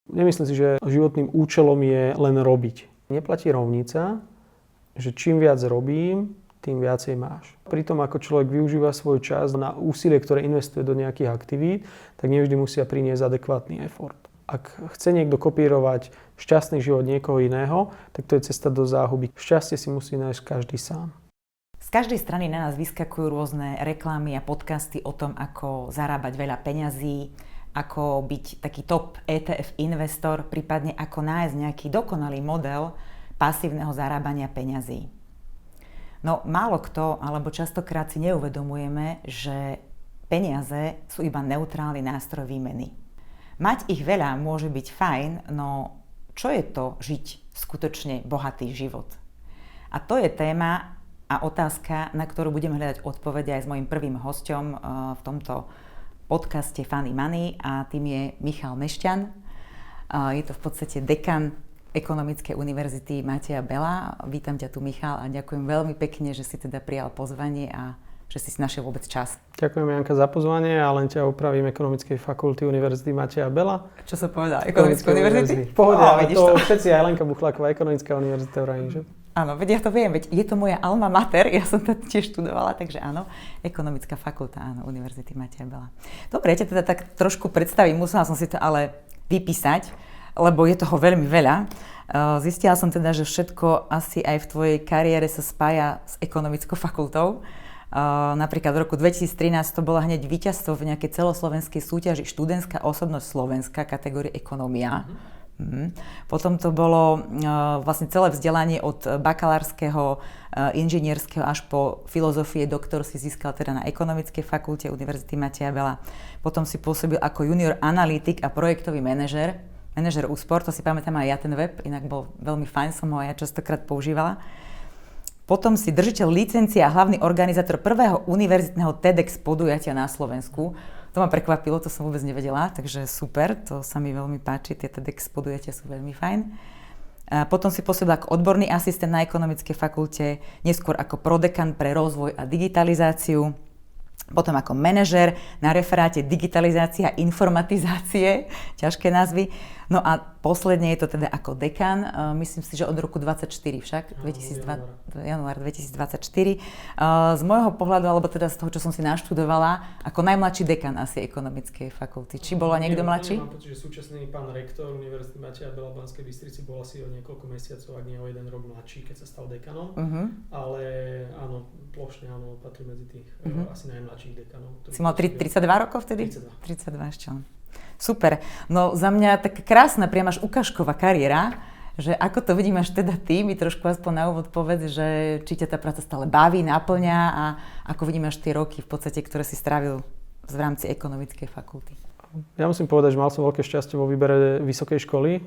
Nemyslím si, že životným účelom je len robiť. Neplatí rovnica, že čím viac robím, tým viacej máš. Pritom ako človek využíva svoj čas na úsilie, ktoré investuje do nejakých aktivít, tak nevždy musia priniesť adekvátny effort. Ak chce niekto kopírovať šťastný život niekoho iného, tak to je cesta do záhuby. Šťastie si musí nájsť každý sám. Z každej strany na nás vyskakujú rôzne reklamy a podcasty o tom, ako zarábať veľa peňazí, ako byť taký top ETF investor, prípadne ako nájsť nejaký dokonalý model pasívneho zarábania peňazí. No málo kto, alebo častokrát si neuvedomujeme, že peniaze sú iba neutrálny nástroj výmeny. Mať ich veľa môže byť fajn, no čo je to žiť skutočne bohatý život? A to je téma a otázka, na ktorú budem hľadať odpovede aj s mojím prvým hosťom v tomto podcaste Funny Money a tým je Michal Mešťan. Je to v podstate dekan Ekonomickej univerzity Mateja Bela. Vítam ťa tu, Michal, a ďakujem veľmi pekne, že si teda prijal pozvanie a že si našiel vôbec čas. Ďakujem, Janka, za pozvanie a len ťa opravím Ekonomickej fakulty Univerzity Mateja Bela. Čo som povedala? Ekonomickej univerzity? V pohode, ale to všetci, aj Lenka Buchláková, Ekonomická univerzita v Rajni, že? Áno, veď ja to viem, veď je to moja alma mater, ja som to tiež študovala, takže áno, Ekonomická fakulta, áno, Univerzity Mateja Bela. Dobre, ja ťa teda tak trošku predstavím, musela som si to ale vypísať, lebo je toho veľmi veľa. Zistila som teda, že všetko asi aj v tvojej kariére sa spája s Ekonomickou fakultou. Napríklad v roku 2013 to bolo hneď víťazstvo v nejakej celoslovenskej súťaži študentská osobnosť Slovenska, kategórie ekonomia. Potom to bolo vlastne celé vzdelanie od bakalárskeho, inžinierského až po filozofie, doktor si získal teda na Ekonomickej fakulte Univerzity Mateja Bela. Potom si pôsobil ako junior analytik a projektový manažer úspor, to si pamätám aj ja ten web, inak bol veľmi fajn, som ho aj ja častokrát používala. Potom si držiteľ licencie a hlavný organizátor prvého univerzitného TEDx podujatia na Slovensku. To ma prekvapilo, to som vôbec nevedela, takže super, to sa mi veľmi páči, tie TEDx podujatia sú veľmi fajn. A potom si pôsobil ako odborný asistent na Ekonomickej fakulte, neskôr ako prodekan pre rozvoj a digitalizáciu, potom ako manažér na referáte digitalizácia a informatizácie, ťažké názvy. No a posledne je to teda ako dekan, myslím si, že od roku 24 však, január 2024. Z môjho pohľadu, alebo teda z toho, čo som si naštudovala, ako najmladší dekan asi Ekonomickej fakulty. Či bola niekto mladší? Mám pocit, že súčasný pán rektor Univerzity Mateja Bela v Banskej Bystrici bol asi o niekoľko mesiacov, ak nie o jeden rok mladší, keď sa stal dekanom. Ale áno, plošne áno, patrí medzi tých asi najmladších dekanov. Si mal 32 rokov vtedy? 32. 32 ešte. Super. No za mňa tak krásna, priam až ukážková kariéra, že ako to vnímaš teda ty, mi trošku aspoň na úvod povedz, že či ťa tá práca stále baví, naplňa a ako vnímaš tie roky v podstate, ktoré si strávil v rámci Ekonomickej fakulty. Ja musím povedať, že mal som veľké šťastie vo výbere vysokej školy,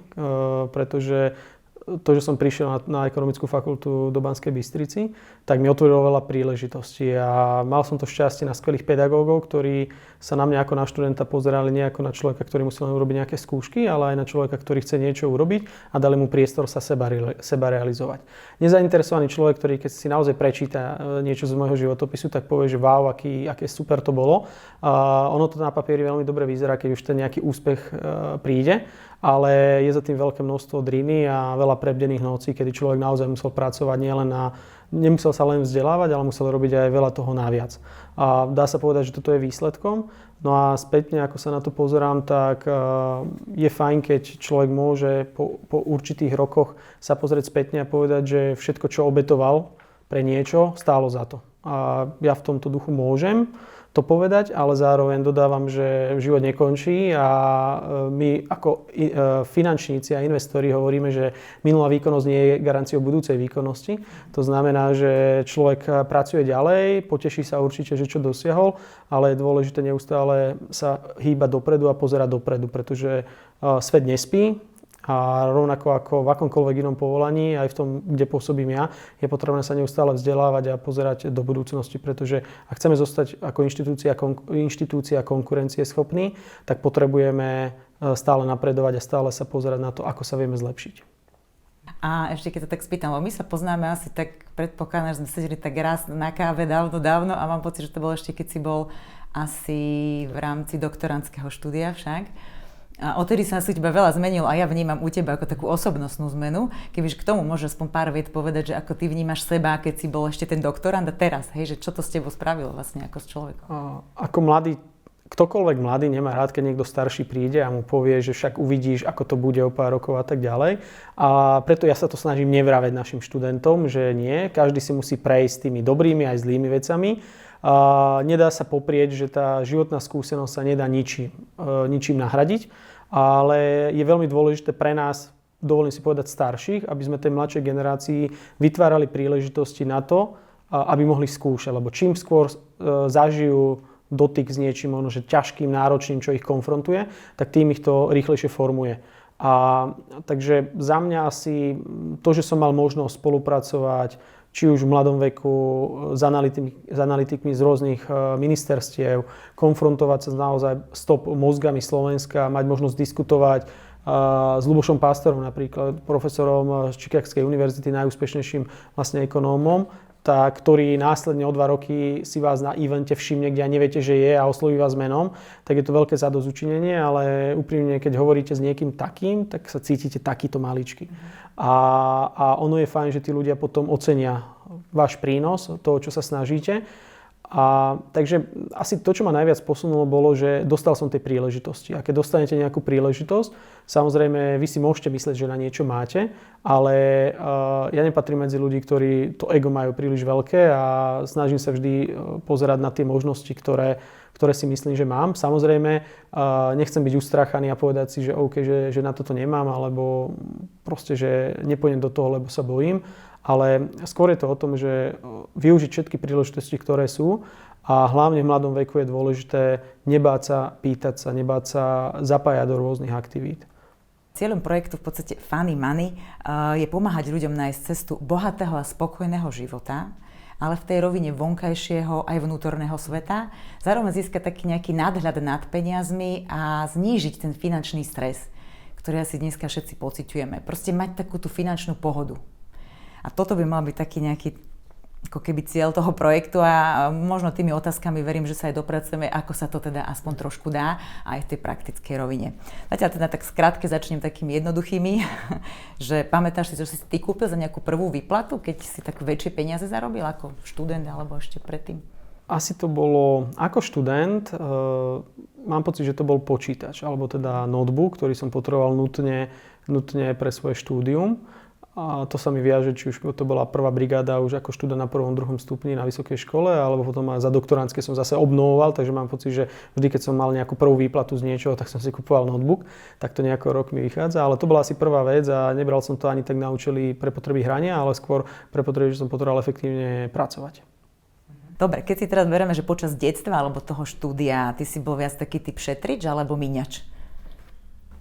pretože to, že som prišiel na Ekonomickú fakultu do Banskej Bystrici, tak mi otvorilo veľa príležitostí a mal som to šťastie na skvelých pedagógov, ktorí sa na mňa ako na študenta pozerali nie ako na človeka, ktorý musel len urobiť nejaké skúšky, ale aj na človeka, ktorý chce niečo urobiť a dali mu priestor sa seba realizovať. Nezainteresovaný človek, ktorý keď si naozaj prečíta niečo z môjho životopisu, tak povie, že wow, aké super to bolo. Ono to na papieri veľmi dobre vyzerá, keď už ten nejaký úspech príde, ale je za tým veľké množstvo driny a veľa prebdených nocí, kedy človek naozaj musel pracovať nemusel sa len vzdelávať, ale musel robiť aj veľa toho naviac. A dá sa povedať, že toto je výsledkom. No a spätne, ako sa na to pozerám, tak je fajn, keď človek môže po určitých rokoch sa pozrieť spätne a povedať, že všetko, čo obetoval pre niečo, stálo za to. A ja v tomto duchu môžem to povedať, ale zároveň dodávam, že život nekončí a my ako finančníci a investori hovoríme, že minulá výkonnosť nie je garanciou budúcej výkonnosti. To znamená, že človek pracuje ďalej, poteší sa určite, že čo dosiahol, ale je dôležité neustále sa hýbať dopredu a pozerať dopredu, pretože svet nespí. A rovnako ako v akomkoľvek inom povolaní, aj v tom, kde pôsobím ja, je potrebné sa neustále vzdelávať a pozerať do budúcnosti, pretože ak chceme zostať ako inštitúcia konkurencieschopní, tak potrebujeme stále napredovať a stále sa pozerať na to, ako sa vieme zlepšiť. A ešte keď to tak spýtam, my sa poznáme asi tak, predpokladám, že sme sedeli tak raz na káve dávno a mám pocit, že to bolo ešte, keď si bol asi v rámci doktorandského štúdia však. A odtedy sa asi teba veľa zmenilo a ja vnímam u teba ako takú osobnostnú zmenu. Kebyže k tomu môže aspoň pár viet povedať, že ako ty vnímaš seba, keď si bol ešte ten doktorand a teraz, hej, že čo to s tebou spravilo vlastne ako s človekom? Ako mladý, ktokoľvek mladý nemá rád, keď niekto starší príde a mu povie, že však uvidíš, ako to bude o pár rokov a tak ďalej. A preto ja sa to snažím nevraveť našim študentom, že nie, každý si musí prejsť tými dobrými aj zlými vecami. Nedá sa poprieť, že tá životná skúsenosť sa nedá ničím nahradiť, ale je veľmi dôležité pre nás, dovolím si povedať starších, aby sme tej mladšej generácii vytvárali príležitosti na to, aby mohli skúšať, lebo čím skôr zažijú dotyk s niečím možno, že ťažkým, náročným, čo ich konfrontuje, tak tým ich to rýchlejšie formuje. Takže za mňa asi to, že som mal možnosť spolupracovať či už v mladom veku s analytikmi z rôznych ministerstiev, konfrontovať sa naozaj s top mozgami Slovenska, mať možnosť diskutovať s Ľubošom Pástorom, napríklad profesorom z Chicagskej univerzity, najúspešnejším vlastne ekonómom, ktorý následne o 2 roky si vás na evente všimne, kde aj neviete, že je a osloví vás menom, tak je to veľké zadozučinenie, ale úprimne, keď hovoríte s niekým takým, tak sa cítite takýto maličký. A ono je fajn, že tí ľudia potom ocenia váš prínos, toho, čo sa snažíte. Takže asi to, čo ma najviac posunulo, bolo, že dostal som tej príležitosti. A keď dostanete nejakú príležitosť, samozrejme, vy si môžete myslieť, že na niečo máte, ale ja nepatrím medzi ľudí, ktorí to ego majú príliš veľké a snažím sa vždy pozerať na tie možnosti, ktoré si myslím, že mám. Samozrejme, nechcem byť ustráchaný a povedať si, že OK, že na toto nemám, alebo proste, že nepôjdem do toho, lebo sa bojím. Ale skôr je to o tom, že využiť všetky príležitosti, ktoré sú, a hlavne v mladom veku je dôležité nebáť sa, pýtať sa, nebáť sa zapájať do rôznych aktivít. Cieľom projektu v podstate Funny Money je pomáhať ľuďom nájsť cestu bohatého a spokojného života, ale v tej rovine vonkajšieho aj vnútorného sveta, zároveň získať taký nejaký nadhľad nad peniazmi a znížiť ten finančný stres, ktorý asi dneska všetci pociťujeme. Proste mať takú tú finančnú pohodu. A toto by mal byť taký nejaký ako keby cieľ toho projektu a možno tými otázkami verím, že sa aj dopracujeme, ako sa to teda aspoň trošku dá aj v tej praktickej rovine. Zatiaľ teda tak skrátke začnem takými jednoduchými, že pamätáš si, že si ty kúpil za nejakú prvú výplatu, keď si tak väčšie peniaze zarobil ako študent alebo ešte predtým? Asi to bolo ako študent, mám pocit, že to bol počítač, alebo teda notebook, ktorý som potreboval nutne pre svoje štúdium. A to sa mi viaže, či už to bola prvá brigáda už ako študent na 1., 2. stupni na vysokej škole, alebo potom aj za doktorantské som zase obnovoval, takže mám pocit, že vždy, keď som mal nejakú prvú výplatu z niečoho, tak som si kupoval notebook, tak to nejako rok mi vychádza, ale to bola asi prvá vec a nebral som to ani tak na účely pre potreby hrania, ale skôr pre potreby, že som potreboval efektívne pracovať. Dobre, keď si teraz berieme, že počas detstva alebo toho štúdia, ty si bol viac taký typ šetrič alebo míňač?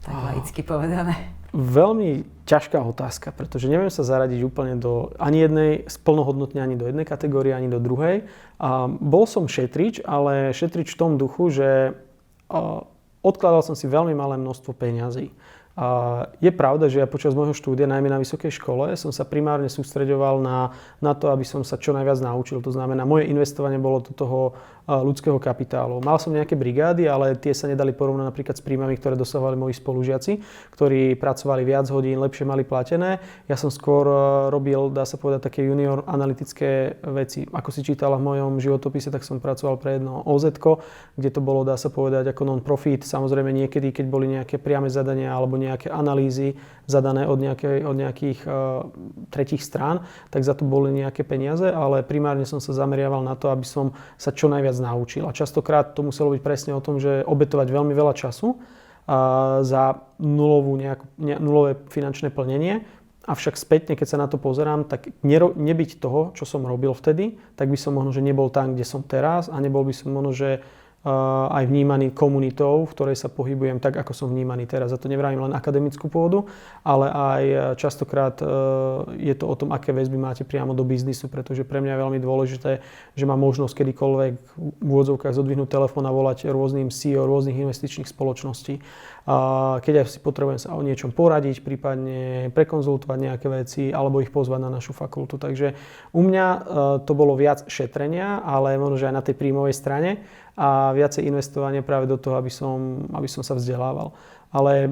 Tak laicky povedané. Veľmi ťažká otázka, pretože neviem sa zaradiť úplne do ani jednej, plnohodnotne ani do jednej kategórie, ani do druhej. Bol som šetrič, ale šetrič v tom duchu, že odkladal som si veľmi malé množstvo peňazí. Je pravda, že ja počas môjho štúdia, najmä na vysokej škole, som sa primárne sústreďoval na to, aby som sa čo najviac naučil. To znamená, moje investovanie bolo do toho ľudského kapitálu. Mal som nejaké brigády, ale tie sa nedali porovnať napríklad s príjmami, ktoré dosahovali moji spolužiaci, ktorí pracovali viac hodín, lepšie mali platené. Ja som skôr robil, dá sa povedať, také junior analytické veci. Ako si čítala v mojom životopise, tak som pracoval pre jedno OZ-ko, kde to bolo, dá sa povedať, ako non-profit. Samozrejme niekedy, keď boli nejaké priame zadania alebo nejaké analýzy zadané od nejakých tretích strán, tak za to boli nejaké peniaze, ale primárne som sa zameriaval na to, aby som sa čo najviac naučil. A častokrát to muselo byť presne o tom, že obetovať veľmi veľa času za nulové finančné plnenie. Avšak spätne, keď sa na to pozerám, tak nebyť toho, čo som robil vtedy, tak by som možno, že nebol tam, kde som teraz a nebol by som možno, že aj vnímaný komunitou, v ktorej sa pohybujem tak, ako som vnímaný teraz. A to nevravím len akademickú pôdu, ale aj častokrát je to o tom, aké väzby máte priamo do biznisu, pretože pre mňa je veľmi dôležité, že mám možnosť kedykoľvek v úvodzovkách zodvihnúť telefón a volať rôznym CEO rôznych investičných spoločností. Keď aj si potrebujem sa o niečom poradiť, prípadne prekonzultovať nejaké veci alebo ich pozvať na našu fakultu. Takže u mňa to bolo viac šetrenia, ale možno, že aj na tej príjmovej strane a viacej investovanie práve do toho, aby som sa vzdelával. ale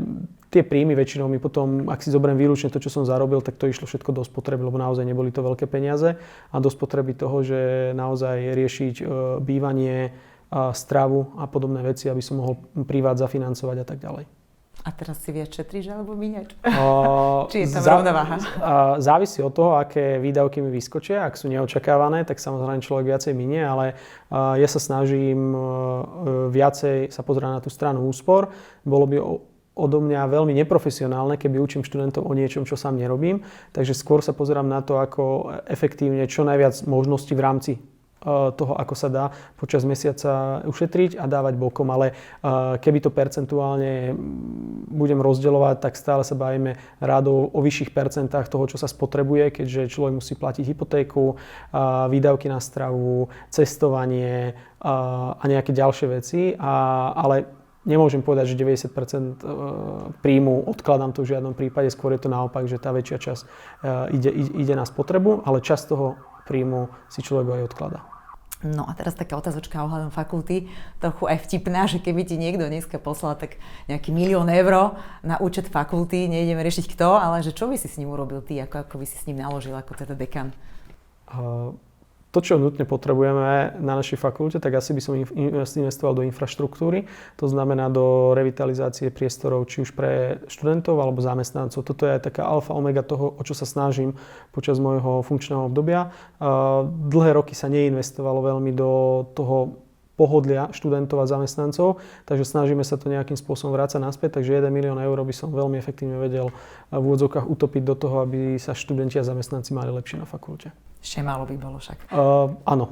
tie príjmy väčšinou mi potom, ak si zoberiem výlučne to, čo som zarobil, tak to išlo všetko do spotreby, lebo naozaj neboli to veľké peniaze a do spotreby toho, že naozaj riešiť bývanie, stravu a podobné veci, aby som mohol privát zafinancovať a tak ďalej. A teraz si viac šetríš alebo míňaš? Či je tam rovnováha? Závisí od toho, aké výdavky mi vyskočia. Ak sú neočakávané, tak samozrejme človek viacej minie, ale ja sa snažím viacej sa pozerať na tú stranu úspor. Bolo by odo mňa veľmi neprofesionálne, keby učím študentov o niečom, čo sám nerobím. Takže skôr sa pozerám na to, ako efektívne čo najviac možností v rámci toho, ako sa dá počas mesiaca ušetriť a dávať bokom, ale keby to percentuálne budem rozdeľovať, tak stále sa bavíme rádo o vyšších percentách toho, čo sa spotrebuje, keďže človek musí platiť hypotéku, výdavky na stravu, cestovanie a nejaké ďalšie veci, ale nemôžem povedať, že 90% príjmu odkladám to v žiadnom prípade, skôr je to naopak, že tá väčšia časť ide na spotrebu, ale časť toho príjmu si človek aj odkladá. No a teraz taká otázočka ohľadom fakulty, trochu aj vtipná, že keby ti niekto dneska poslal tak nejaký 1 000 000 eur na účet fakulty, nejdeme riešiť kto, ale že čo by si s ním urobil ty, ako by si s ním naložil ako teda dekan? To, čo nutne potrebujeme na našej fakulte, tak asi by som investoval do infraštruktúry, to znamená do revitalizácie priestorov, či už pre študentov alebo zamestnancov. Toto je aj taká alfa omega toho, o čo sa snažím počas môjho funkčného obdobia. Dlhé roky sa neinvestovalo veľmi do toho pohodlia študentov a zamestnancov, takže snažíme sa to nejakým spôsobom vrácať naspäť, takže 1 000 000 eur by som veľmi efektívne vedel v úvodzovkách utopiť do toho, aby sa študenti a zamestnanci mali lepšie na fakulte. Ešte málo by bolo však. Áno.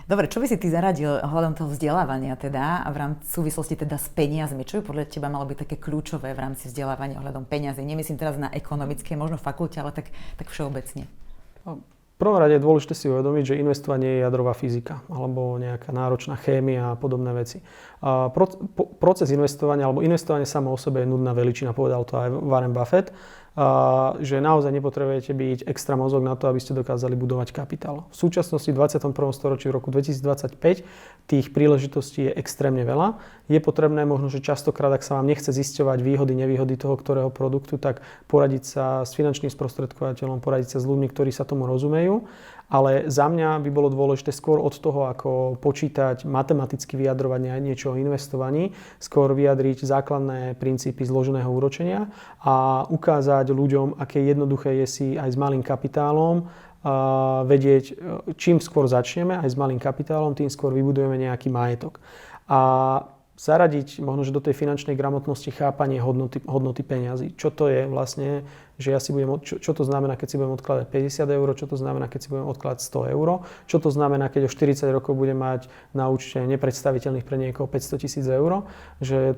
Dobre, čo by si ty zaradil ohľadom toho vzdelávania teda a v súvislosti teda s peniazmi? Čo by podľa teba malo byť také kľúčové v rámci vzdelávania ohľadom peniazy? Nemyslím teraz na ekonomické, možno fakulte, ale tak všeobecne. V prvom rade je dôležité si uvedomiť, že investovanie je jadrová fyzika alebo nejaká náročná chémia a podobné veci. Proces investovania alebo investovanie samo o sebe je nudná veličina, povedal to aj Warren Buffett. Že naozaj nepotrebujete byť extra mozog na to, aby ste dokázali budovať kapitál. V súčasnosti v 21. storočí v roku 2025 tých príležitostí je extrémne veľa. Je potrebné možno, že častokrát, ak sa vám nechce zisťovať výhody, nevýhody toho ktorého produktu, tak poradiť sa s finančným sprostredkovateľom, poradiť sa s ľuďmi, ktorí sa tomu rozumejú. Ale za mňa by bolo dôležité skôr od toho, ako počítať, matematicky vyjadrovať niečo o investovaní, skôr vyjadriť základné princípy zloženého úročenia a ukázať ľuďom, aké jednoduché je si aj s malým kapitálom vedieť, čím skôr začneme aj s malým kapitálom, tým skôr vybudujeme nejaký majetok. A zaradiť možno, že do tej finančnej gramotnosti chápanie hodnoty peňazí. Čo to je vlastne, že ja si budem, čo to znamená, keď si budem odkladať 50 eur, čo to znamená, keď si budem odkladať 100 eur, čo to znamená, keď o 40 rokov budem mať na účte nepredstaviteľných pre niekoho 500 000 eur, že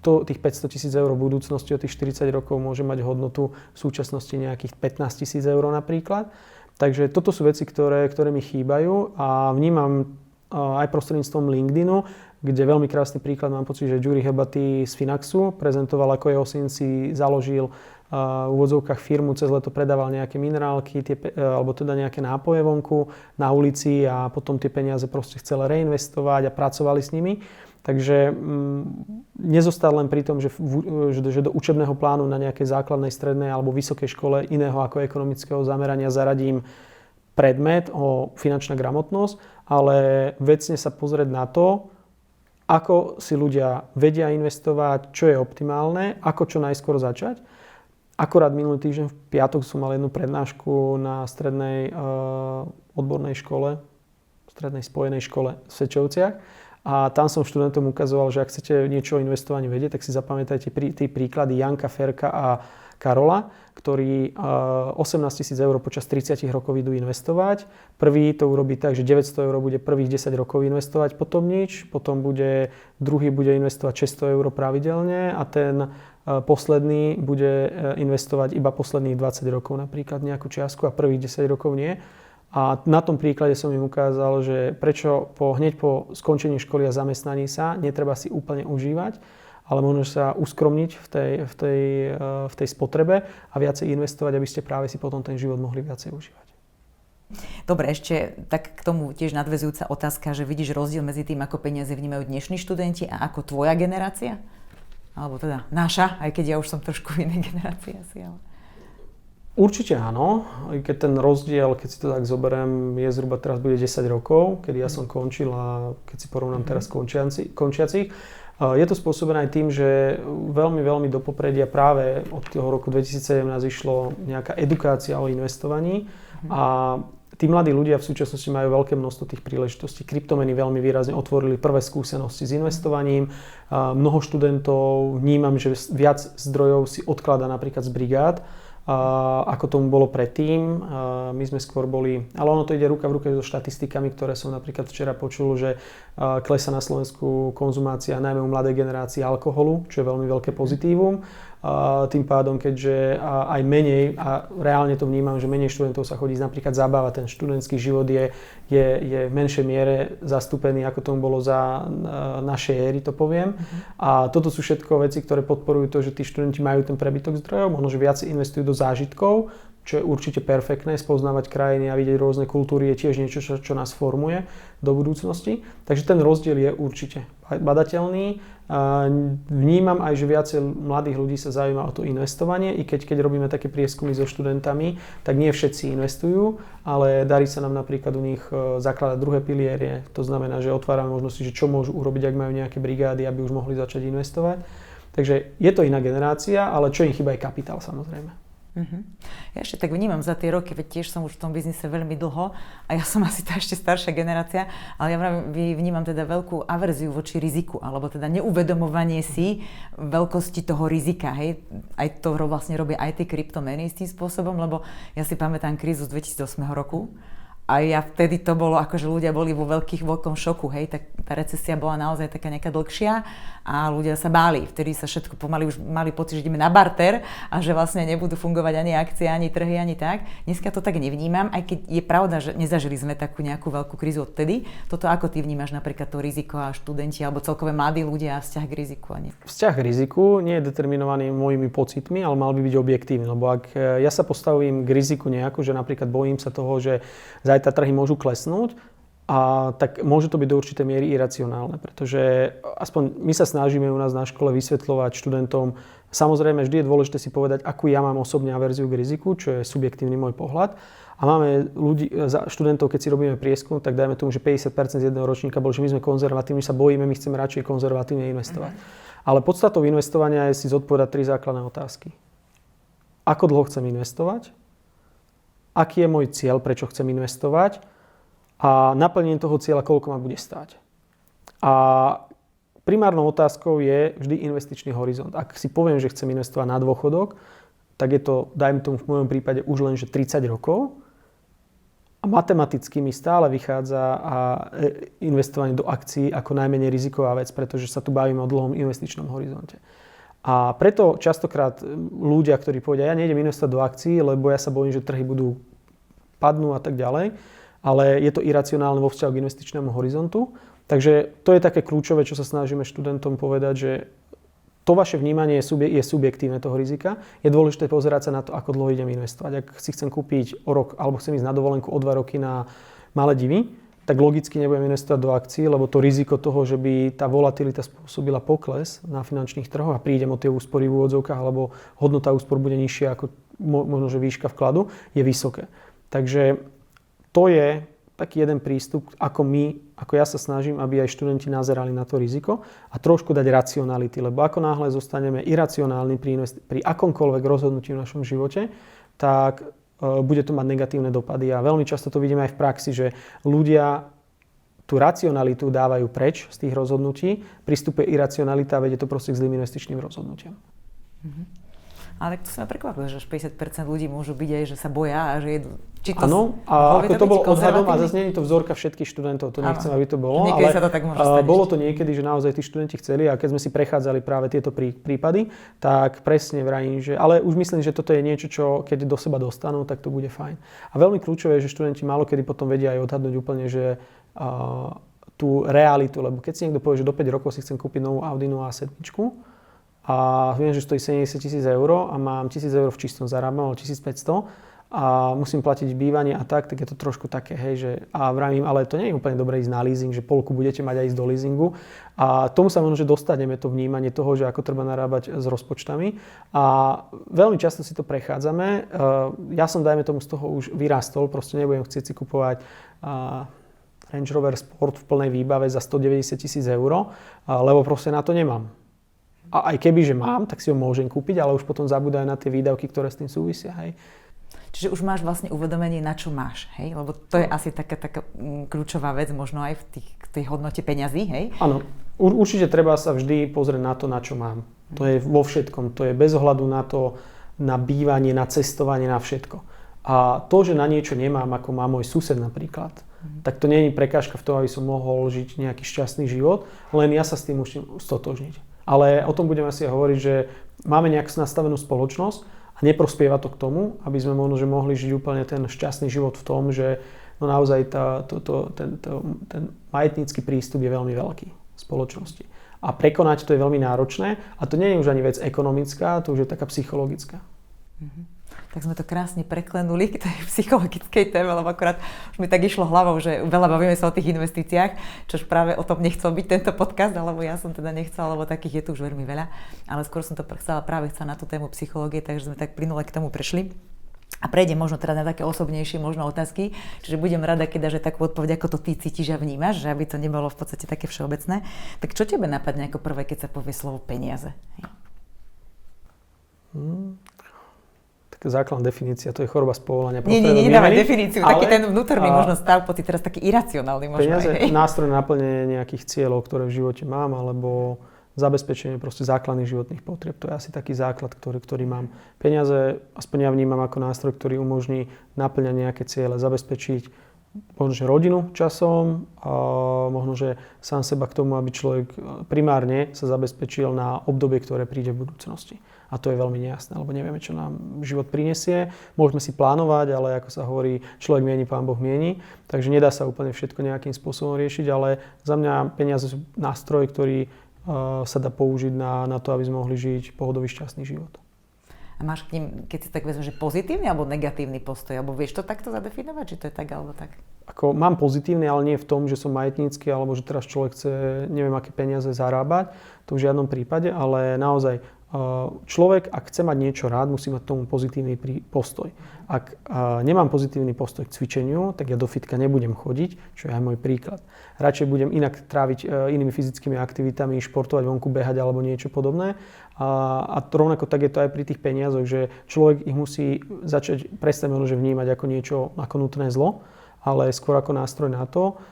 tých 500 000 eur v budúcnosti o tých 40 rokov môže mať hodnotu v súčasnosti nejakých 15 000 eur napríklad. Takže toto sú veci, ktoré mi chýbajú a vnímam aj prostredníctvom LinkedInu, kde veľmi krásny príklad, mám pocit, že Ďuri Hebaty z Finaxu prezentoval, ako jeho syn si založil v úvodzovkách firmu, cez leto predával nejaké minerálky, alebo teda nejaké nápoje vonku na ulici a potom tie peniaze proste chcel reinvestovať a pracovali s nimi. Takže nezostať len pri tom, že do učebného plánu na nejakej základnej, strednej alebo vysokej škole iného ako ekonomického zamerania zaradím predmet o finančná gramotnosť, ale vecne sa pozrieť na to, ako si ľudia vedia investovať, čo je optimálne, ako čo najskôr začať. Akorát minulý týždeň v piatok som mal jednu prednášku na strednej odbornej škole, strednej spojenej škole v Sečovciach. A tam som študentom ukazoval, že ak chcete niečo o investovaní vedieť, tak si zapamätajte tie príklady Janka, Ferka a Karola, ktorí 18 000 eur počas 30 rokov idú investovať. Prvý to urobí tak, že 900 eur bude prvých 10 rokov investovať, potom nič. Potom druhý bude investovať 600 eur pravidelne a ten posledný bude investovať iba posledných 20 rokov napríklad nejakú čiastku a prvých 10 rokov nie. A na tom príklade som im ukázal, že prečo hneď po skončení školy a zamestnaní sa netreba si úplne užívať, ale možno sa uskromniť v tej spotrebe a viacej investovať, aby ste práve si potom ten život mohli viacej užívať. Dobre, ešte tak k tomu tiež nadväzujúca otázka, že vidíš rozdiel medzi tým, ako peniaze vnímajú dnešní študenti a ako tvoja generácia? Alebo teda naša, aj keď ja už som trošku v inej generácii asi, ale... Určite áno, aj keď ten rozdiel, keď si to tak zoberiem, je zhruba teraz bude 10 rokov, kedy ja som končil a keď si porovnám teraz končiacich. Je to spôsobené aj tým, že veľmi, veľmi do popredia práve od toho roku 2017 išlo nejaká edukácia o investovaní a tí mladí ľudia v súčasnosti majú veľké množstvo tých príležitostí. Kryptomeny veľmi výrazne otvorili prvé skúsenosti s investovaním. Mnoho študentov vnímam, že viac zdrojov si odkladá napríklad z brigád, ako tomu bolo predtým. My sme skôr boli, ale ono to ide ruka v ruke so štatistikami, ktoré som napríklad včera počul, že klesá na Slovensku konzumácia najmä u mladej generácie alkoholu, čo je veľmi veľké pozitívum. Tým pádom, keďže aj menej, a reálne to vnímam, že menej študentov sa chodí napríklad zabávať, ten študentský život je v menšej miere zastúpený, ako tomu bolo za našej éry, to poviem. A toto sú všetko veci, ktoré podporujú to, že tí študenti majú ten prebytok zdrojov, možno, že viac investujú do zážitkov, čo je určite perfektné, spoznávať krajiny a vidieť rôzne kultúry je tiež niečo, čo nás formuje do budúcnosti. Takže ten rozdiel je určite badateľný. Vnímam aj, že viacej mladých ľudí sa zaujíma o to investovanie, i keď robíme také prieskumy so študentami, tak nie všetci investujú, ale darí sa nám napríklad u nich zakladať druhé piliere. To znamená, že otvárame možnosti, že čo môžu urobiť, ak majú nejaké brigády, aby už mohli začať investovať. Takže je to iná generácia, ale čo im chýba je kapitál, samozrejme. Ja ešte tak vnímam za tie roky, veď tiež som už v tom biznise veľmi dlho a ja som asi tá ešte staršia generácia, ale ja vnímam teda veľkú averziu voči riziku, alebo teda neuvedomovanie si veľkosti toho rizika, hej. Aj to vlastne robia aj tie kryptomeny s tým spôsobom, lebo ja si pamätám krízu z 2008 roku. A ja vtedy to bolo, akože ľudia boli vo veľkom šoku, hej, tak tá recesia bola naozaj taká nejaká dlhšia a ľudia sa báli. Vtedy sa všetko pomaly už mali pocit, že ideme na barter a že vlastne nebudú fungovať ani akcie, ani trhy, ani tak. Dneska to tak nevnímam, aj keď je pravda, že nezažili sme takú nejakú veľkú krízu odtedy. Toto ako ty vnímaš napríklad to riziko a študenti alebo celkové mladí ľudia a vzťah k riziku? Vzťah k riziku nie je determinovaný mojimi pocitmi, ale mal by byť objektívny, lebo ak ja sa postavím k riziku nejako, že napríklad bojím sa toho, že zajtra trhy môžu klesnúť, a tak môže to byť do určitej miery iracionálne, pretože aspoň my sa snažíme u nás na škole vysvetľovať študentom, samozrejme vždy je dôležité si povedať, akú ja mám osobne averziu k riziku, čo je subjektívny môj pohľad. A máme študentov, keď si robíme prieskum, tak dajme tomu, že 50% z jedného ročníka bolo, že my sme konzervatívni, sa bojíme, my chceme radšej konzervatívne investovať. Ale podstatou investovania je si zodpovedať 3 základné otázky. Ako dlho chcem investovať? Aký je môj cieľ, prečo chcem investovať a naplnenie toho cieľa, koľko ma bude stáť. A primárnou otázkou je vždy investičný horizont. Ak si poviem, že chcem investovať na dôchodok, tak je to, dajme tomu v mojom prípade, už len, že 30 rokov a matematicky mi stále vychádza investovanie do akcií ako najmenej riziková vec, pretože sa tu bavíme o dlhom investičnom horizonte. A preto častokrát ľudia, ktorí povedia, ja nejdem investovať do akcií, lebo ja sa bojím, že trhy padnú a tak ďalej, ale je to iracionálne vo vzťahu k investičnému horizontu. Takže to je také kľúčové, čo sa snažíme študentom povedať, že to vaše vnímanie je subjektívne toho rizika. Je dôležité pozerať sa na to, ako dlho idem investovať. Ak si chcem kúpiť o rok, alebo chcem ísť na dovolenku o 2 roky na Maledivy, tak logicky nebudem investovať do akcií, lebo to riziko toho, že by tá volatilita spôsobila pokles na finančných trhoch a prídem o tie úspory v úvodzovkách, alebo hodnota úspor bude nižšia ako možno, že výška vkladu, je vysoké. Takže to je taký jeden prístup, ako ja sa snažím, aby aj študenti nazerali na to riziko a trošku dať racionality, lebo ako náhle zostaneme iracionálni pri akomkoľvek rozhodnutí v našom živote, tak bude to mať negatívne dopady. A veľmi často to vidíme aj v praxi, že ľudia tú racionalitu dávajú preč z tých rozhodnutí, pristupuje iracionalita a vedie to proste k zlým investičným rozhodnutiam. Ale tak to sa prekvapuje, že až 50% ľudí môžu byť aj, že sa boja a že jedú. Áno, a ako to bolo odhadom, a zase nie je to vzorka všetkých študentov, to nechcem, aby to bolo, niekedy ale sa to tak môže stať. Bolo to niekedy, že naozaj tí študenti chceli a keď sme si prechádzali práve tieto prípady, tak presne vrajím, že, ale už myslím, že toto je niečo, čo keď do seba dostanú, tak to bude fajn. A veľmi kľúčové je, že študenti málokedy potom vedia aj odhadnúť úplne, že tú realitu, lebo keď si niekto povie, že do 5 rokov si chcem kúpiť novú Audi A7, a viem, že stojí 70 000 eur a mám 1 000 eur v čistom, zarábam, ale 1500 a musím platiť bývanie a tak je to trošku také, hej, že a vravím, ale to nie je úplne dobré ísť na leasing, že polku budete mať aj ísť do leasingu a tomu sa možno, že dostaneme to vnímanie toho, že ako treba narábať s rozpočtami a veľmi často si to prechádzame. Ja som, dajme tomu, z toho už vyrástol, proste nebudem chcieť si kupovať Range Rover Sport v plnej výbave za 190 000 eur, lebo proste na to nemám. A aj keby, že mám, tak si ho môžem kúpiť, ale už potom zabúdajú na tie výdavky, ktoré s tým súvisia, hej. Čiže už máš vlastne uvedomenie, na čo máš, hej? Lebo to je asi taká kľúčová vec, možno aj v tej hodnote peňazí, hej? Áno, určite treba sa vždy pozrieť na to, na čo mám. To je vo všetkom, to je bez ohľadu na to, na bývanie, na cestovanie, na všetko. A to, že na niečo nemám, ako má môj sused napríklad, tak to nie je prekážka v tom, aby som mohol žiť nejaký šťastný život, len ja sa s tým musím stotožniť. Ale o tom budeme asi hovoriť, že máme nejak nastavenú spoločnosť, a neprospieva to k tomu, aby sme možno, že mohli žiť úplne ten šťastný život v tom, že no naozaj ten majetnícky prístup je veľmi veľký v spoločnosti. A prekonať to je veľmi náročné a to nie je už ani vec ekonomická, to už je taká psychologická. Tak sme to krásne preklenuli k tej psychologickej téme, lebo akorát už mi tak išlo hlavou, že veľa bavíme sa o tých investíciách, čož práve o tom nechcel byť tento podcast, alebo ja som teda nechcela, lebo takých je tu už veľmi veľa. Ale skôr som to chcela na tú tému psychológie, takže sme tak plynule k tomu prešli. A prejdem možno teda na také osobnejšie možno otázky, čiže budem rada, keď dáš takú odpoveď, ako to ty cítiš a vnímaš, že aby to nebolo v podstate také všeobecné. Tak čo tebe napadne ako prvé, keď sa povie slovo peniaze? Základná definícia, to je choroba z povolania. Nie, nedávaj definíciu, taký ten vnútorný možno stav, pocit teraz taký iracionálny možno. Peniaze, nástroj na naplnenie nejakých cieľov, ktoré v živote mám, alebo zabezpečenie proste základných životných potrieb. To je asi taký základ, ktorý mám. Peniaze, aspoň ja vnímam ako nástroj, ktorý umožní naplňať nejaké ciele, zabezpečiť možno, že rodinu časom, a možno, že sám seba k tomu, aby človek primárne sa zabezpečil na obdobie, ktoré príde v budúcnosti. A to je veľmi nejasné, lebo nevieme, čo nám život prinesie. Môžeme si plánovať, ale ako sa hovorí, človek mieni, Pán Boh mieni. Takže nedá sa úplne všetko nejakým spôsobom riešiť, ale za mňa peniaze sú nástroj, ktorý sa dá použiť na to, aby sme mohli žiť pohodový, šťastný život. A máš k ním, keď si tak vezmeš, že pozitívny alebo negatívny postoj? Alebo vieš to takto zadefinovať, či to je tak alebo tak? Ako, mám pozitívny, ale nie v tom, že som majetnícky, alebo že teraz človek chce neviem aké peniaze zarábať. To v žiadnom prípade, ale naozaj človek, ak chce mať niečo rád, musí mať tomu pozitívny postoj. Ak nemám pozitívny postoj k cvičeniu, tak ja do fitka nebudem chodiť, čo je aj môj príklad. Radšej budem inak tráviť inými fyzickými aktivitami, športovať vonku, behať alebo niečo podobné. A rovnako tak je to aj pri tých peniazoch, že človek ich musí začať prestať možno vnímať ako niečo, ako nutné zlo, ale skôr ako nástroj na to.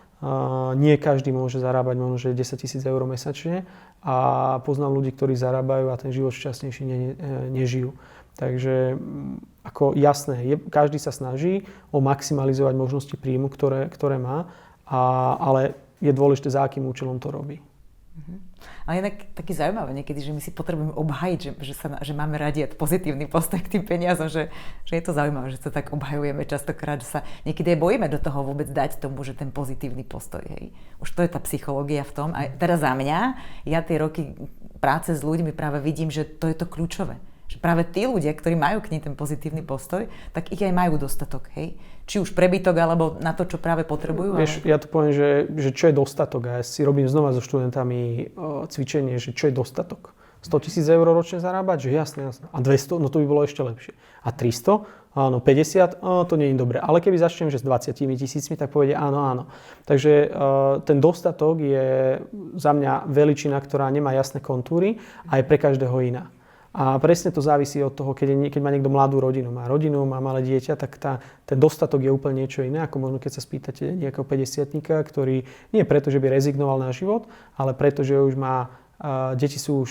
Nie každý môže zarábať možno 10 000 eur mesačne a poznám ľudí, ktorí zarábajú a ten život šťastnejší nežijú. Takže ako jasné, každý sa snaží o maximalizovať možnosti príjmu, ktoré má, ale je dôležité, za akým účelom to robí. Ale je taký zaujímavé niekedy, že my si potrebujeme obhajiť, že máme radi pozitívny postoj k tým peniazom, že je to zaujímavé, že sa tak obhajujeme častokrát, že sa niekedy aj bojíme do toho vôbec dať tomu, že ten pozitívny postoj. Hej. Už to je tá psychológia v tom. A teda za mňa, ja tie roky práce s ľuďmi práve vidím, že to je to kľúčové. Že práve tí ľudia, ktorí majú k nim ten pozitívny postoj, tak ich aj majú dostatok, hej? Či už prebytok, alebo na to, čo práve potrebujú. Vieš, ja to poviem, že čo je dostatok. A ja si robím znova so študentami cvičenie, že čo je dostatok. 100 000 eur ročne zarábať? Že jasné. A 200? No to by bolo ešte lepšie. A 300? Áno, 50? To nie je dobré. Ale keby začnem, že s 20 000, tak povedia áno. Takže ten dostatok je za mňa veličina, ktorá nemá jasné kontúry a je pre každého iná. A presne to závisí od toho, keď má niekto mladú rodinu, má malé dieťa, tak ten dostatok je úplne niečo iné, ako možno keď sa spýtate nejakého 50-tníka, ktorý nie preto, že by rezignoval na život, ale preto, že už má, deti sú už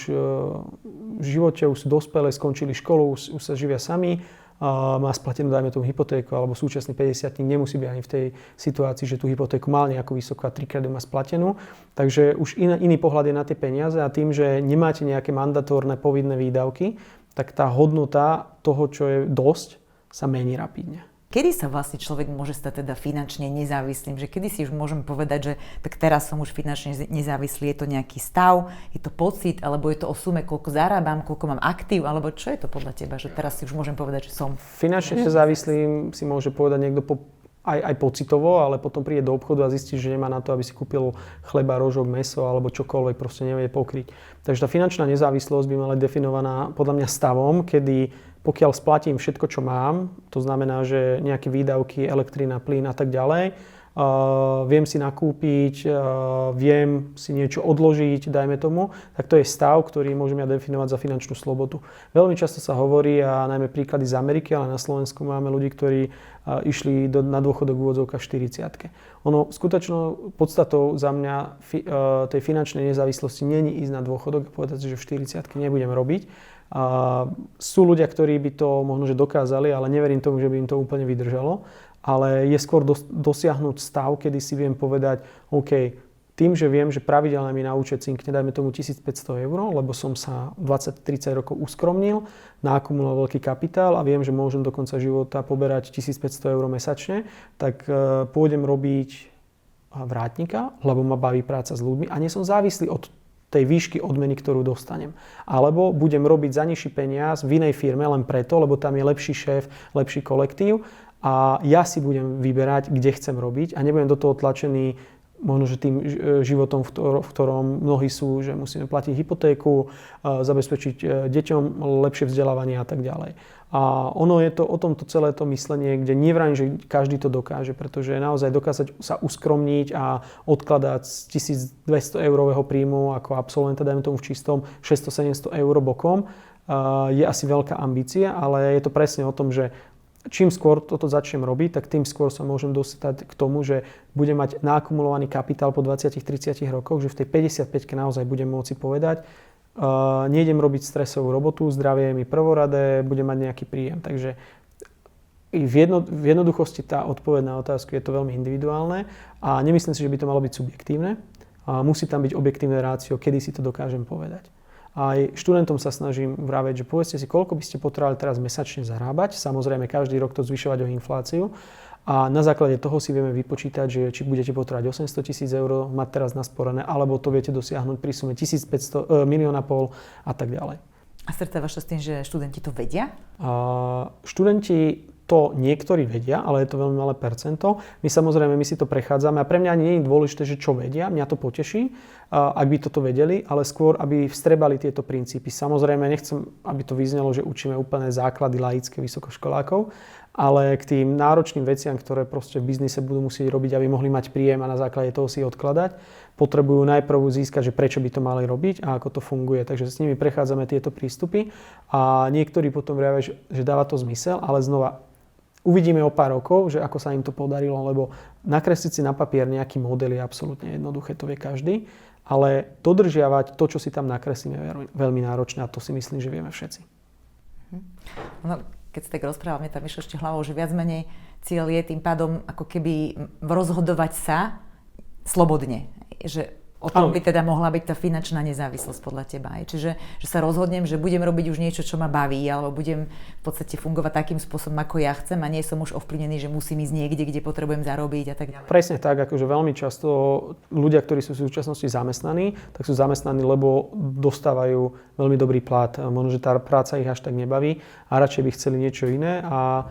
v živote, už sú dospelé, skončili školu, už sa živia sami, má splatenú, dajme tomu, hypotéku, alebo súčasný 50-tník nemusí byť ani v tej situácii, že tú hypotéku mal nejakú vysokú a 3-krát má splatenú. Takže už iný pohľad je na tie peniaze a tým, že nemáte nejaké mandatórne povinné výdavky, tak tá hodnota toho, čo je dosť, sa mení rapidne. kedy sa vlastne človek môže stať teda finančne nezávislým? Že kedy si už môžem povedať, že tak teraz som už finančne nezávislý, je to nejaký stav, je to pocit, alebo je to o sume, koľko zarábam, koľko mám aktív, alebo čo je to podľa teba, že teraz si už môžem povedať, že som finančne nezávislým si môže povedať niekto aj pocitovo, ale potom príde do obchodu a zistí, že nemá na to, aby si kúpil chleba, rožok, mäso alebo čokoľvek, proste nevie pokryť. Takže tá finančná nezávislosť by mala definovaná podľa mňa stavom, kedy pokiaľ splatím všetko, čo mám, to znamená, že nejaké výdavky, elektrina, plyn a tak ďalej, viem si nakúpiť, viem si niečo odložiť, dajme tomu, tak to je stav, ktorý môžem ja definovať za finančnú slobodu. Veľmi často sa hovorí, a najmä príklady z Ameriky, ale na Slovensku máme ľudí, ktorí išli na dôchodok v úvodzovkách 40-ke. Ono skutočnou podstatou za mňa tej finančnej nezávislosti nie je ísť na dôchodok a povedať si, že v 40-ke nebudem robiť. Sú ľudia, ktorí by to možno že dokázali, ale neverím tomu, že by im to úplne vydržalo. Ale je skôr dosiahnuť stav, kedy si viem povedať, OK, tým, že viem, že pravidelne mi na účet cinkne, dajme tomu 1500 eur, lebo som sa 20-30 rokov uskromnil, naakumuloval veľký kapitál a viem, že môžem do konca života poberať 1500 eur mesačne, tak pôjdem robiť vrátnika, lebo ma baví práca s ľuďmi a nie som závislý od tej výšky odmeny, ktorú dostanem. Alebo budem robiť za nižší peniaz v inej firme len preto, lebo tam je lepší šéf, lepší kolektív a ja si budem vyberať, kde chcem robiť a nebudem do toho tlačený možno, že tým životom, v ktorom mnohí sú, že musíme platiť hypotéku, zabezpečiť deťom lepšie vzdelávanie a tak ďalej. A ono je to o tomto celé to myslenie, kde nevravím, že každý to dokáže, pretože naozaj dokázať sa uskromniť a odkladať z 1200 eurového príjmu ako absolventa, dajme tomu v čistom 600-700 eur bokom, je asi veľká ambícia, ale je to presne o tom, že čím skôr toto začnem robiť, tak tým skôr sa môžem dostať k tomu, že budem mať naakumulovaný kapitál po 20-30 rokoch, že v tej 55-ke naozaj budem môcť povedať, nejdem robiť stresovú robotu, zdravie je mi prvoradé, budem mať nejaký príjem. Takže v jednoduchosti tá odpoveď na otázku je to veľmi individuálne a nemyslím si, že by to malo byť subjektívne. Musí tam byť objektívne rácio, kedy si to dokážem povedať. Aj študentom sa snažím vraviť, že povedzte si, koľko by ste potrebovali teraz mesačne zarábať. Samozrejme, každý rok to zvyšovať o infláciu. A na základe toho si vieme vypočítať, že či budete potrebovať 800 000 eur mať teraz nasporené, alebo to viete dosiahnuť pri sume 1,5 milióna a tak ďalej. A stretávaš sa s tým, že študenti to vedia? Študenti to niektorí vedia, ale je to veľmi malé percento. My si to prechádzame a pre mňa nie je dôležité, že čo vedia, mňa to poteší, ak by toto vedeli, ale skôr, aby vstrebali tieto princípy. Samozrejme, nechcem, aby to vyznelo, že učíme úplne základy laické vysokoškolákov, ale k tým náročným veciam, ktoré proste v biznise budú musieť robiť, aby mohli mať príjem a na základe toho si odkladať, potrebujú najprv získať, že prečo by to mali robiť a ako to funguje. Takže s nimi prechádzame tieto prístupy a niektorí potom vravia, že dáva to zmysel, ale znova uvidíme o pár rokov, že ako sa im to podarilo, lebo nakresliť si na papier nejaký model je absolútne jednoduché, to vie každý, ale dodržiavať to, čo si tam nakreslíme, je veľmi náročné a to si myslím, že vieme všetci. No, keď si tak rozprával, mne tam išlo ešte hlavou, že viac menej cieľ je tým pádom ako keby rozhodovať sa slobodne, že o tom by teda mohla byť tá finančná nezávislosť podľa teba. Čiže že sa rozhodnem, že budem robiť už niečo, čo ma baví, alebo budem v podstate fungovať takým spôsobom, ako ja chcem a nie som už ovplyvnený, že musím ísť niekde, kde potrebujem zarobiť a tak ďalej. Presne tak, akože veľmi často ľudia, ktorí sú v súčasnosti zamestnaní, tak sú zamestnaní, lebo dostávajú veľmi dobrý plat. Možno, že tá práca ich až tak nebaví a radšej by chceli niečo iné a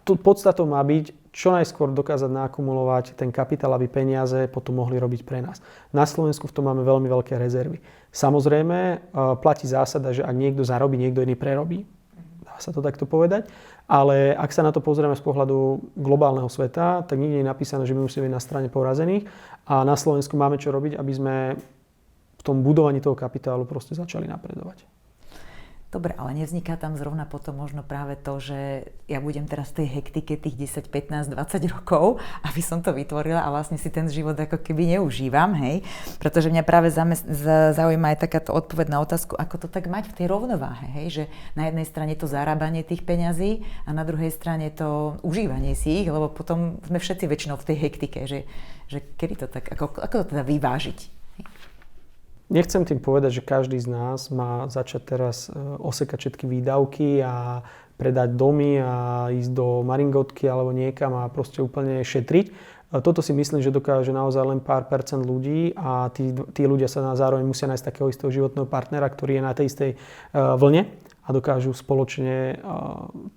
podstatou má byť čo najskôr dokázať naakumulovať ten kapitál, aby peniaze potom mohli robiť pre nás. Na Slovensku v tom máme veľmi veľké rezervy. Samozrejme, platí zásada, že ak niekto zarobí, niekto iný prerobí. Dá sa to takto povedať. Ale ak sa na to pozrieme z pohľadu globálneho sveta, tak nikde je napísané, že my musíme byť na strane porazených. A na Slovensku máme čo robiť, aby sme v tom budovaní toho kapitálu proste začali napredovať. Dobre, ale nevzniká tam zrovna potom možno práve to, že ja budem teraz v tej hektike tých 10, 15, 20 rokov, aby som to vytvorila a vlastne si ten život ako keby neužívam, hej? Pretože mňa práve zaujíma aj takáto odpoveď na otázku, ako to tak mať v tej rovnováhe, hej? Že na jednej strane to zarábanie tých peňazí a na druhej strane to užívanie si ich, lebo potom sme všetci väčšinou v tej hektike, že kedy to tak, ako to teda vyvážiť? nechcem tým povedať, že každý z nás má začať teraz osekať všetky výdavky a predať domy a ísť do Maringotky alebo niekam a proste úplne šetriť. Toto si myslím, že dokáže naozaj len pár percent ľudí a tí ľudia sa zároveň musia nájsť takého istého životného partnera, ktorý je na tej istej vlne a dokážu spoločne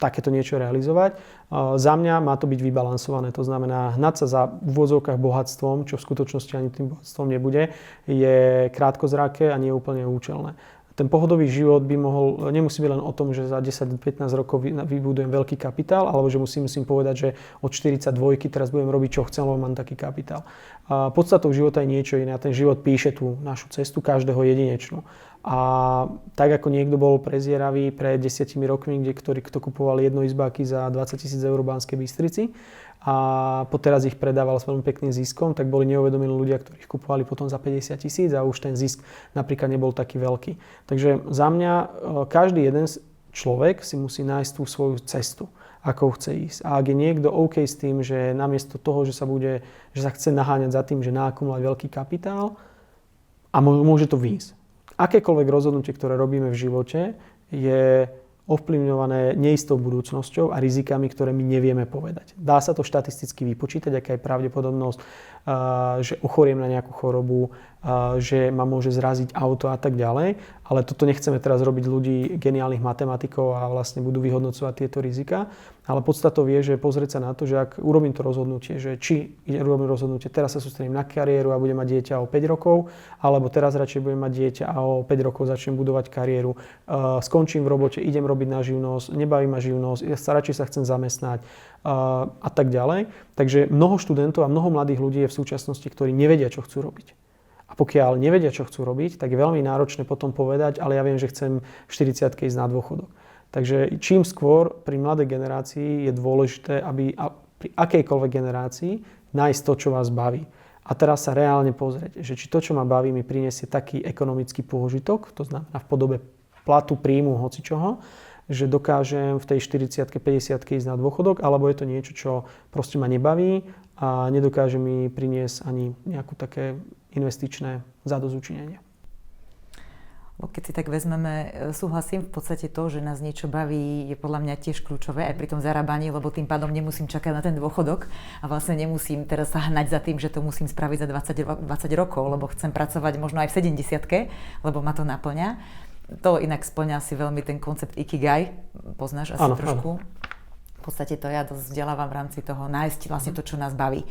takéto niečo realizovať. Za mňa má to byť vybalansované, to znamená hnať sa za v úvodzovkách bohatstvom, čo v skutočnosti ani tým bohatstvom nebude, je krátkozraké a nie úplne účelné. Ten pohodový život nemusí byť len o tom, že za 10-15 rokov vybudujem veľký kapitál, alebo že musím povedať, že od 42 teraz budem robiť, čo chcem, lebo mám taký kapitál. Podstatou života je niečo iné. Ten život píše tú našu cestu, každého jedinečnú. A tak ako niekto bol prezieravý pred 10 rokmi, kto kupoval jednoizbáky za 20 000 eur v Banskej Bystrici a teraz ich predával s veľmi pekným ziskom, tak boli neuvedomení ľudia, ktorí ich kupovali potom za 50 000 a už ten zisk napríklad nebol taký veľký. Takže za mňa každý jeden človek si musí nájsť tú svoju cestu, ako chce ísť. A ak je niekto OK s tým, že namiesto toho, že sa chce naháňať za tým, že nakumulovať veľký kapitál a môže to výjsť. Akékoľvek rozhodnutie, ktoré robíme v živote, je ovplyvňované neistou budúcnosťou a rizikami, ktoré my nevieme povedať. Dá sa to štatisticky vypočítať, aká je pravdepodobnosť, že ochoriem na nejakú chorobu, že ma môže zraziť auto a tak ďalej, ale toto nechceme teraz robiť ľudí geniálnych matematikov a vlastne budú vyhodnocovať tieto rizika, ale podstatou je, že pozrieť sa na to, že ak urobím to rozhodnutie, že či urobím rozhodnutie, teraz sa sústredím na kariéru a budem mať dieťa o 5 rokov, alebo teraz radšej budem mať dieťa a o 5 rokov začnem budovať kariéru, skončím v robote, idem robiť na živnosť, nebaví ma živnosť, radšej sa chcem zamestnať a tak ďalej. Takže mnoho študentov a mnoho mladých ľudí je v súčasnosti, ktorí nevedia, čo chcú robiť. A pokiaľ nevedia, čo chcú robiť, tak je veľmi náročné potom povedať, ale ja viem, že chcem v 40-ke ísť na dôchodok. Takže čím skôr pri mladej generácii je dôležité, aby pri akejkoľvek generácii nájsť to, čo vás baví. A teraz sa reálne pozrieť, že či to, čo ma baví, mi prinesie taký ekonomický pôžitok, to znamená v podobe platu, príjmu, hocičoho, že dokážem v tej 40-ke, 50-ke ísť na dôchodok, alebo je to niečo, čo proste ma nebaví a nedokáže mi priniesť ani nejakú také investičné zadozučinenie. Keď si tak vezmeme, súhlasím, v podstate to, že nás niečo baví, je podľa mňa tiež kľúčové aj pri tom zarábaní, lebo tým pádom nemusím čakať na ten dôchodok a vlastne nemusím teraz sa hnať za tým, že to musím spraviť za 20 rokov, lebo chcem pracovať možno aj v 70-ke, lebo ma to naplňa. To inak spĺňa si veľmi ten koncept Ikigai, poznáš asi trošku. Áno. V podstate to ja dosť vzdelávam v rámci toho nájsť vlastne to, čo nás baví.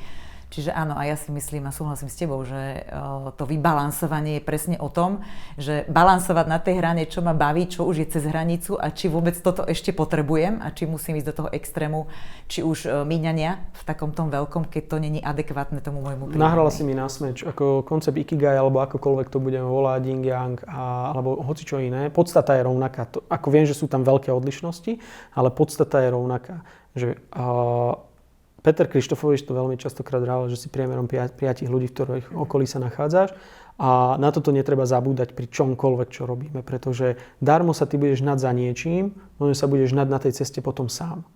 Čiže áno, a ja si myslím a súhlasím s tebou, že to vybalansovanie je presne o tom, že balansovať na tej hrane, čo ma baví, čo už je cez hranicu a či vôbec toto ešte potrebujem a či musím ísť do toho extrému, či už míňania v takom tom veľkom, keď to není adekvátne tomu môjmu príjmu. Nahrala si mi na smeč, ako koncept Ikigai, alebo akokoľvek to budeme volať, Yin Yang, alebo hocičo iné. Podstata je rovnaká. Ako viem, že sú tam veľké odlišnosti, ale podstata je rovnaká. Že Peter Krištofovič to veľmi častokrát rával, že si priemerom 5 ľudí, v ktorých okolí sa nachádzaš. A na toto netreba zabúdať pri čomkoľvek, čo robíme, pretože darmo sa ty budeš hnať za niečím, no sa budeš hnať na tej ceste potom sám.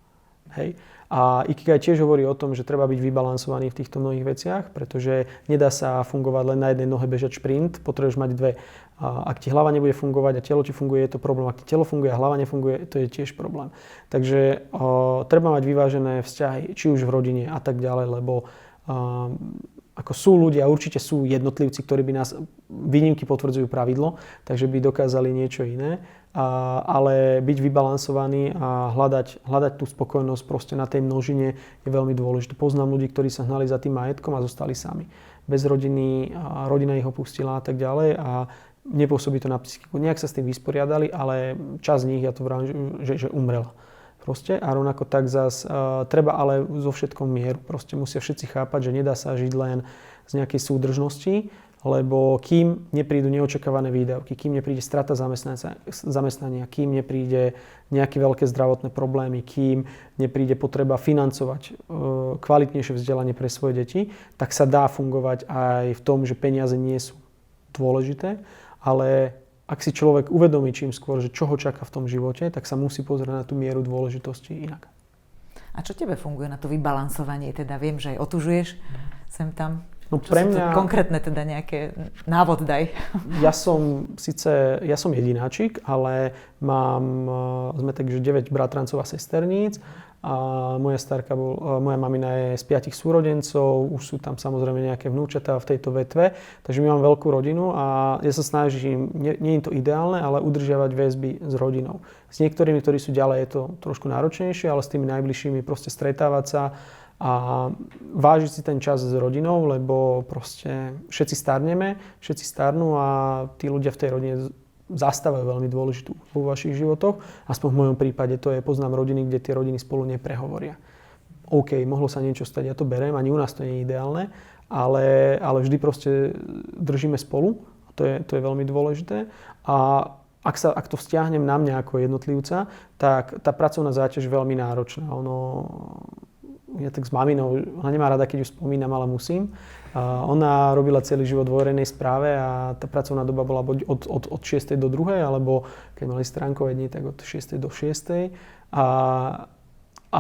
Hej? A Ikigai tiež hovorí o tom, že treba byť vybalansovaný v týchto mnohých veciach, pretože nedá sa fungovať len na jednej nohe bežať šprint, potrebuješ mať dve. A ak ti hlava nebude fungovať a telo ti funguje, je to problém. Ak ti telo funguje a hlava nefunguje, to je tiež problém. Takže treba mať vyvážené vzťahy, či už v rodine a tak ďalej, lebo ako sú ľudia, určite sú jednotlivci, ktorí by nás, výnimky potvrdzujú pravidlo, takže by dokázali niečo iné, ale byť vybalansovaný a hľadať tú spokojnosť proste na tej množine je veľmi dôležité. Poznám ľudí, ktorí sa hnali za tým majetkom a zostali sami. Bez rodiny, rodina ich opustila a tak ďalej a nepôsobí to na psychiku. Nejak sa s tým vysporiadali, ale časť z nich, ja to vravím, že umrela. Proste. A rovnako tak zas treba ale zo všetkom mieru. Proste musia všetci chápať, že nedá sa žiť len z nejakej súdržnosti, lebo kým neprídu neočakávané výdavky, kým nepríde strata zamestnania, kým nepríde nejaké veľké zdravotné problémy, kým nepríde potreba financovať kvalitnejšie vzdelanie pre svoje deti, tak sa dá fungovať aj v tom, že peniaze nie sú dôležité, ale ak si človek uvedomí čím skôr, že čo ho čaká v tom živote, tak sa musí pozrieť na tú mieru dôležitosti inak. A čo tebe funguje na to vybalansovanie? Teda viem, že aj otužuješ sem tam. No Čo sú to konkrétne teda nejaké návod daj? Ja som jedináčik, ale sme takže 9 bratrancov a sesterníc a moja mamina je z 5 súrodencov, už sú tam samozrejme nejaké vnúčatá v tejto vetve, takže my máme veľkú rodinu a ja sa snažím, nie je to ideálne, ale udržiavať väzby s rodinou. S niektorými, ktorí sú ďalej, je to trošku náročnejšie, ale s tými najbližšími proste stretávať sa a vážiť si ten čas s rodinou, lebo proste všetci starnú a tí ľudia v tej rodine zastávajú veľmi dôležitú vo vašich životoch. Aspoň v mojom prípade to je, poznám rodiny, kde tie rodiny spolu neprehovoria. OK, mohlo sa niečo stať, ja to beriem, ani u nás to nie je ideálne, ale vždy proste držíme spolu, to je veľmi dôležité. A ak to vzťahnem na mňa ako jednotlivca, tak tá pracovná záťaž je veľmi náročná. Ja tak s maminou, ona nemá rada, keď ju spomínam, ale musím. Ona robila celý život vo verejnej správe a tá pracovná doba bola od 6. do 2. alebo keď mali stránkové dni, tak od 6. do 6. A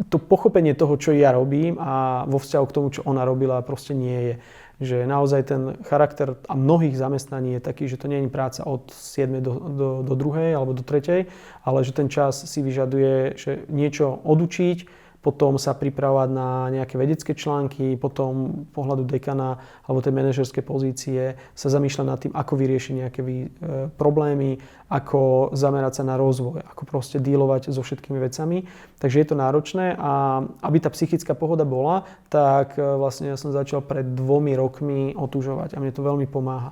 to pochopenie toho, čo ja robím a vo vzťahu k tomu, čo ona robila, proste nie je. Že naozaj ten charakter a mnohých zamestnaní je taký, že to nie je práca od 7. do 2. alebo do 3. ale že ten čas si vyžaduje, že niečo odučiť, potom sa pripravovať na nejaké vedecké články, potom pohľadu dekana alebo tej manažerskej pozície sa zamýšľať nad tým, ako vyriešiť nejaké problémy, ako zamerať sa na rozvoj, ako proste dealovať so všetkými vecami. Takže je to náročné a aby tá psychická pohoda bola, tak vlastne ja som začal pred 2 rokmi otužovať a mne to veľmi pomáha.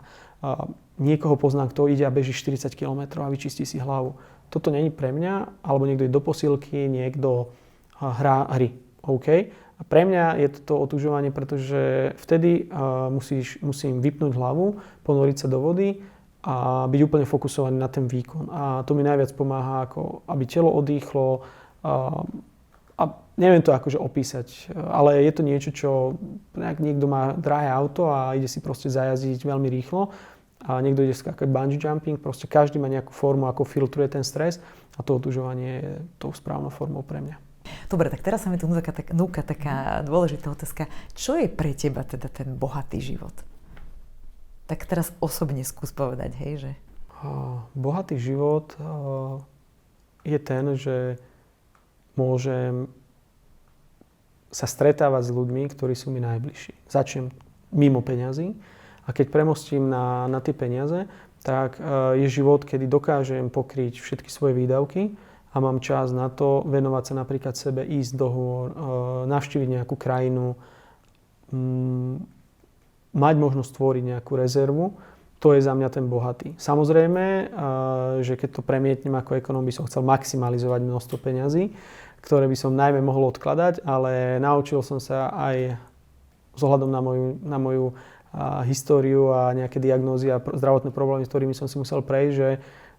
Niekoho poznám, kto ide a beží 40 km a vyčistí si hlavu. Toto není pre mňa, alebo niekto ide do posilky, niekto hrá hry. OK. A pre mňa je to otužovanie, pretože vtedy musím vypnúť hlavu, ponoriť sa do vody a byť úplne fokusovaný na ten výkon. A to mi najviac pomáha, ako aby telo odýchlo. A neviem to akože opísať, ale je to niečo, čo niekto má drahé auto a ide si proste zajazdiť veľmi rýchlo a niekto ide skákať bungee jumping, proste každý má nejakú formu, ako filtruje ten stres a to otužovanie je tou správnou formou pre mňa. Dobre, tak teraz sa mi tu núka taká dôležitá otázka. Čo je pre teba teda ten bohatý život? Tak teraz osobne skús povedať, hej, že... Bohatý život je ten, že môžem sa stretávať s ľuďmi, ktorí sú mi najbližší. Začnem mimo peňazí a keď premostím na tie peniaze, tak je život, kedy dokážem pokryť všetky svoje výdavky a mám čas na to venovať sa napríklad sebe, ísť do hôr, navštíviť nejakú krajinu, mať možnosť tvoriť nejakú rezervu. To je za mňa ten bohatý. Samozrejme, že keď to premietnem ako ekonóm, by som chcel maximalizovať množstvo peňazí, ktoré by som najmä mohol odkladať, ale naučil som sa aj s ohľadom na moju históriu a nejaké diagnózy a zdravotné problémy, s ktorými som si musel prejsť, že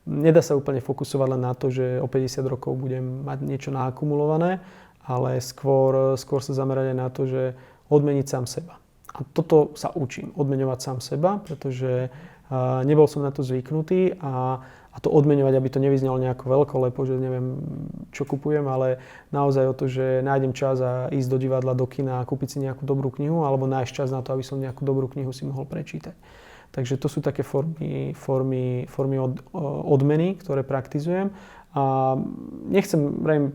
nedá sa úplne fokusovať len na to, že o 50 rokov budem mať niečo naakumulované, ale skôr sa zamerať aj na to, že odmeniť sám seba. A toto sa učím, odmeňovať sám seba, pretože nebol som na to zvyknutý a to odmeňovať, aby to nevyznelo nejako veľkolepo, že neviem, čo kupujem, ale naozaj o to, že nájdem čas a ísť do divadla, do kina a kúpiť si nejakú dobrú knihu alebo nájsť čas na to, aby som nejakú dobrú knihu si mohol prečítať. Takže to sú také formy odmeny, ktoré praktizujem. A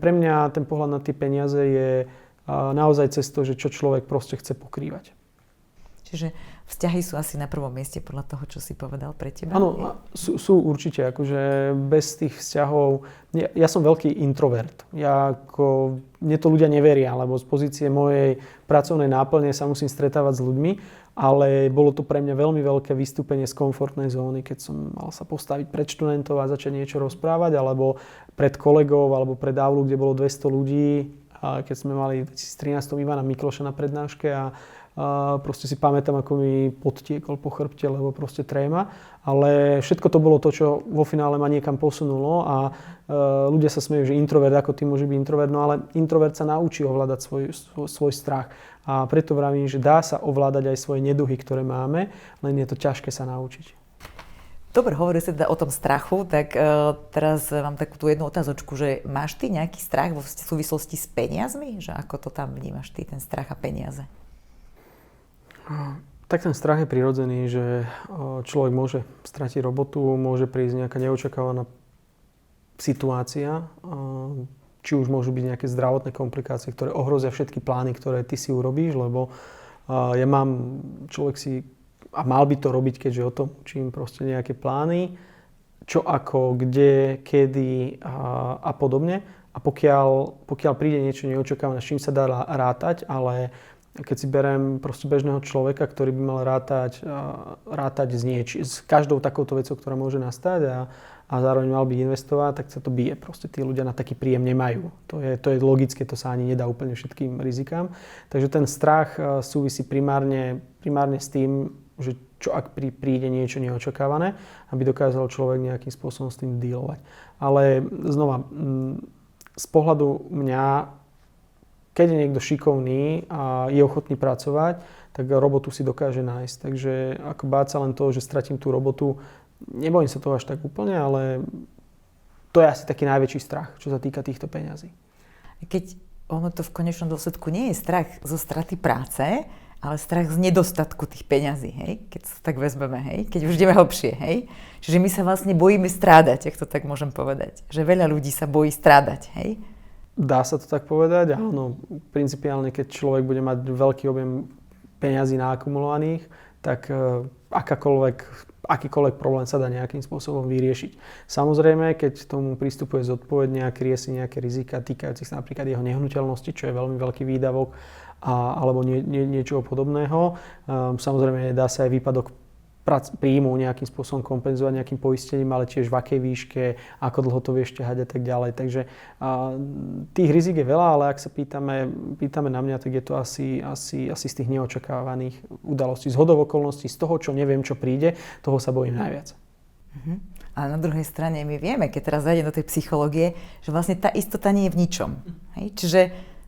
pre mňa ten pohľad na tie peniaze je naozaj cez to, že čo človek proste chce pokrývať. Čiže vzťahy sú asi na prvom mieste podľa toho, čo si povedal pre teba? Áno, sú určite. Akože bez tých vzťahov... Ja som veľký introvert. Mne to ľudia neveria, lebo z pozície mojej pracovnej náplne sa musím stretávať s ľuďmi, ale bolo to pre mňa veľmi veľké vystúpenie z komfortnej zóny, keď som mal sa postaviť pred študentov a začať niečo rozprávať, alebo pred kolegov, alebo pred aulu, kde bolo 200 ľudí. A keď sme mali v 2013 Ivana Mikloša na prednáške a proste si pamätám, ako mi podtiekol po chrbte, lebo proste tréma. Ale všetko to bolo to, čo vo finále ma niekam posunulo a ľudia sa smejú, že introvert, ako ty môže byť introvert, no ale introvert sa naučí ovládať svoj strach. A preto vravím, že dá sa ovládať aj svoje neduhy, ktoré máme, len je to ťažké sa naučiť. Dobre, hovorili ste teda o tom strachu, tak teraz mám takú tú jednu otázočku, že máš ty nejaký strach vo súvislosti s peniazmi? Že ako to tam vnímaš ty, ten strach a peniaze? Tak ten strach je prirodzený, že človek môže stratiť robotu, môže prísť nejaká neočakávaná situácia, či už môžu byť nejaké zdravotné komplikácie, ktoré ohrozia všetky plány, ktoré ty si urobíš, lebo človek si, a mal by to robiť, keďže o tom učím, proste nejaké plány, čo ako, kde, kedy a podobne. A pokiaľ príde niečo neočakávané, s čím sa dá rátať, ale keď si beriem proste bežného človeka, ktorý by mal rátať s každou takouto vecou, ktorá môže nastať a zároveň mal by investovať, tak sa to bije. Proste tí ľudia na taký príjem nemajú. To je logické, to sa ani nedá úplne všetkým rizikám. Takže ten strach súvisí primárne s tým, že čo ak príde niečo neočakávané, aby dokázal človek nejakým spôsobom s tým dealovať. Ale znova, z pohľadu mňa, keď je niekto šikovný a je ochotný pracovať, tak robotu si dokáže nájsť. Takže ako báť sa len toho, že stratím tú robotu, nebojím sa toho až tak úplne, ale to je asi taký najväčší strach, čo sa týka týchto peňazí. Keď ono to v konečnom dôsledku nie je strach zo straty práce, ale strach z nedostatku tých peňazí, hej? Keď sa tak vezmeme, hej? Keď už ideme hlbšie, hej? Čiže my sa vlastne bojíme strádať, ak to tak môžem povedať. Že veľa ľudí sa bojí strádať, hej? Dá sa to tak povedať, áno. Principiálne, keď človek bude mať veľký objem peňazí naakumulovaných, tak akýkoľvek problém sa dá nejakým spôsobom vyriešiť. Samozrejme, keď tomu pristupuje zodpovedne a kryje si nejaké rizika týkajúcich sa napríklad jeho nehnuteľnosti, čo je veľmi veľký výdavok, alebo niečoho podobného. Samozrejme, dá sa aj výpadok príjmu nejakým spôsobom kompenzovať nejakým poistením, ale tiež v akej výške, ako dlho to vieš ťahať a tak ďalej. Takže tých rizik je veľa, ale ak sa pýtame na mňa, tak je to asi z tých neočakávaných udalostí. Z hodou okolností, z toho, čo neviem, čo príde, toho sa bojím najviac. A na druhej strane my vieme, keď teraz zajdem do tej psychológie, že vlastne tá istota nie je v ničom. Hej? Čiže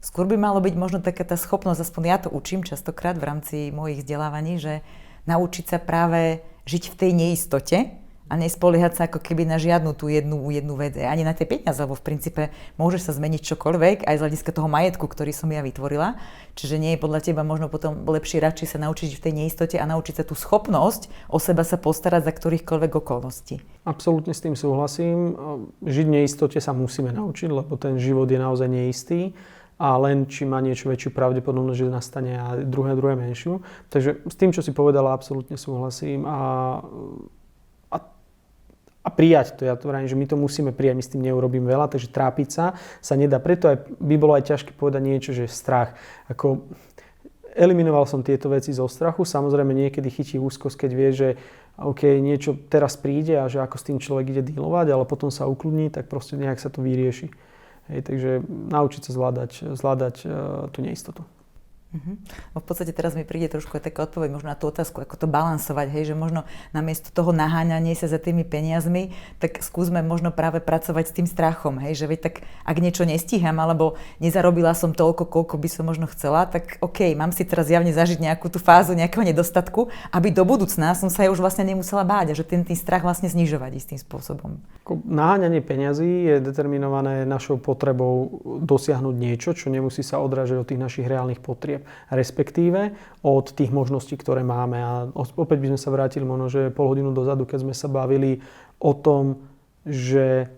skôr by malo byť možno taká tá schopnosť, aspoň ja to učím častokrát v rámci mojich vzdelávaní, že naučiť sa práve žiť v tej neistote a nespoliehať sa ako keby na žiadnu tú jednu vec, ani na tie peniaze, lebo v princípe môže sa zmeniť čokoľvek, aj z hľadiska toho majetku, ktorý som ja vytvorila. Čiže nie je podľa teba možno potom lepšie radšej sa naučiť v tej neistote a naučiť sa tú schopnosť o seba sa postarať za ktorýchkoľvek okolností. Absolútne s tým súhlasím. Žiť v neistote sa musíme naučiť, lebo ten život je naozaj neistý. A len či má niečo väčšiu pravdepodobnosť, že nastane a druhé menšiu. Takže s tým, čo si povedala, absolútne súhlasím a prijať to. Ja to vravím, že my to musíme prijať, my s tým neurobím veľa, takže trápiť sa nedá. Preto aj by bolo aj ťažké povedať niečo, že strach. Eliminoval som tieto veci zo strachu, samozrejme niekedy chytí úzkosť, keď vie, že OK, niečo teraz príde a že ako s tým človek ide dealovať, ale potom sa ukludní, tak proste nejak sa to vyrieši. Hej, takže naučiť sa zvládať tú neistotu. V podstate teraz mi príde trošku aj taká odpoveď možno na tú otázku, ako to balansovať, hej, že možno namiesto toho naháňania sa za tými peniazmi, tak skúsme možno práve pracovať s tým strachom, hej, že veď tak ak niečo nestíham, alebo nezarobila som toľko, koľko by som možno chcela, tak OK, mám si teraz javne zažiť nejakú tú fázu nejakého nedostatku, aby do budúcna som sa už vlastne nemusela báť a že ten strach vlastne znižovať istým spôsobom. Naháňanie peňazí je determinované našou potrebou dosiahnuť niečo, čo nemusí sa odrážať od tých našich reálnych potrieb. Respektíve od tých možností, ktoré máme. A opäť by sme sa vrátili možno, že pol hodinu dozadu, keď sme sa bavili o tom, že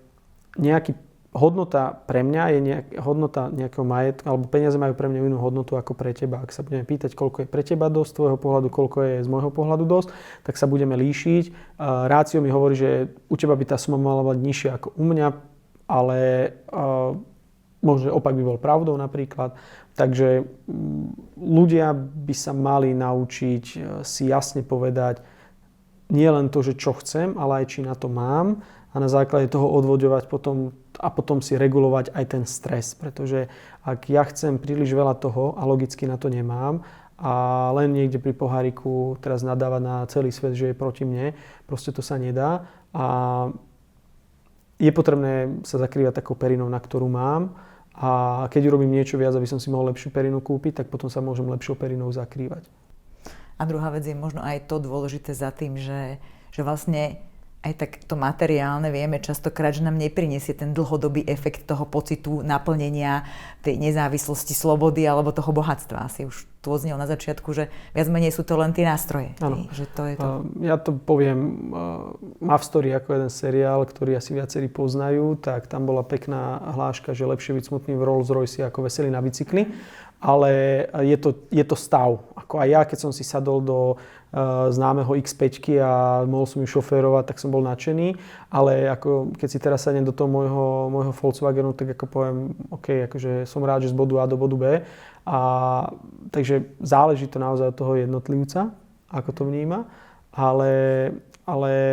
hodnota pre mňa je hodnota nejakého majetku, alebo peniaze majú pre mňa inú hodnotu ako pre teba. Ak sa budeme pýtať, koľko je pre teba dosť z tvojho pohľadu, koľko je z môjho pohľadu dosť, tak sa budeme líšiť. Rácio mi hovorí, že u teba by tá suma mala byť nižšia ako u mňa, ale možno opak by bol pravdou napríklad. Takže ľudia by sa mali naučiť si jasne povedať nie len to, že čo chcem, ale aj či na to mám a na základe toho odvoďovať potom si regulovať aj ten stres. Pretože ak ja chcem príliš veľa toho a logicky na to nemám a len niekde pri poháriku teraz nadávať na celý svet, že je proti mne, proste to sa nedá a je potrebné sa zakrývať takou perinou, na ktorú mám. A keď urobím niečo viac, aby som si mohol lepšiu perinu kúpiť, tak potom sa môžem lepšou perinou zakrývať. A druhá vec je možno aj to dôležité za tým, že vlastne aj tak to materiálne vieme častokrát, že nám neprinesie ten dlhodobý efekt toho pocitu naplnenia, tej nezávislosti, slobody alebo toho bohatstva. Asi už tu odznel na začiatku, že viac menej sú to len tie nástroje. Áno. Že to je to. Ja to poviem, Mavstory ako jeden seriál, ktorý asi viacerí poznajú, tak tam bola pekná hláška, že lepšie byť smutný v Rolls Royce ako veselý na bicykli. Ale je to stav. Ako aj ja, keď som si sadol do známeho X5 a mohol som ju šoférovať, tak som bol nadšený. Ale ako, keď si teraz sadnem do toho môjho Volkswagenu, tak ako poviem, OK, akože som rád, že z bodu A do bodu B. Takže záleží to naozaj od toho jednotlivca, ako to vníma. Ale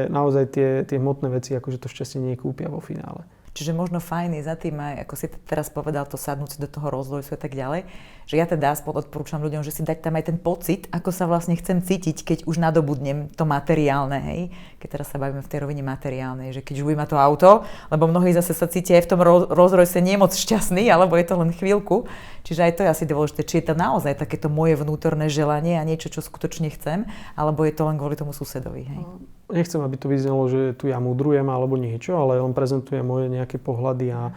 naozaj tie hmotné veci, akože to šťastie nekúpia vo finále. Čiže možno fajn je za tým aj, ako si teraz povedal, to sadnúť si do toho rozvoju a tak ďalej, že ja teda aspoň odporúčam ľuďom, že si dať tam aj ten pocit, ako sa vlastne chcem cítiť, keď už nadobudnem to materiálne, hej. Keď teraz sa bavíme v tej rovine materiálnej, že keď už budem mať to auto, lebo mnohí zase sa cítia aj v tom Rolls-Royce nie moc šťastný, alebo je to len chvíľku. Čiže aj to je asi dôležité, či je to naozaj takéto moje vnútorné želanie a niečo, čo skutočne chcem, alebo je to len kvôli tomu susedovi, hej. Nechcem, aby to vyznelo, že tu ja múdrujem alebo niečo, ale on prezentuje moje nejaké pohľady a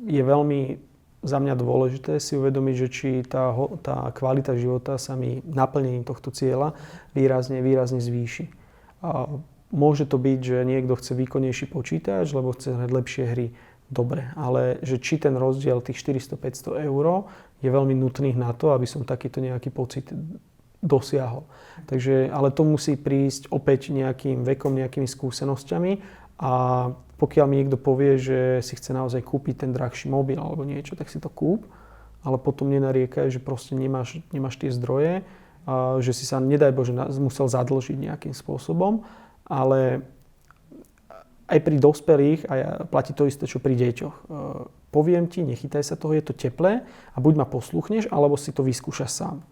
je veľmi za mňa dôležité si uvedomiť, že či tá kvalita života sa mi naplnením tohto cieľa výrazne zvýši. Môže to byť, že niekto chce výkonnejší počítač, lebo chce hrať lepšie hry. Dobre, ale že či ten rozdiel tých 400-500 eur je veľmi nutný na to, aby som takýto nejaký pocit dosiahol. Takže, ale to musí prísť opäť nejakým vekom, nejakými skúsenosťami a pokiaľ mi niekto povie, že si chce naozaj kúpiť ten drahší mobil alebo niečo, tak si to kúp, ale potom nenariekaj, že proste nemáš tie zdroje, a že si sa, nedaj Bože, musel zadlžiť nejakým spôsobom, ale aj pri dospelých, a platí to isté, čo pri deťoch. Poviem ti, nechytaj sa toho, je to teplé a buď ma posluchneš, alebo si to vyskúšaš sám.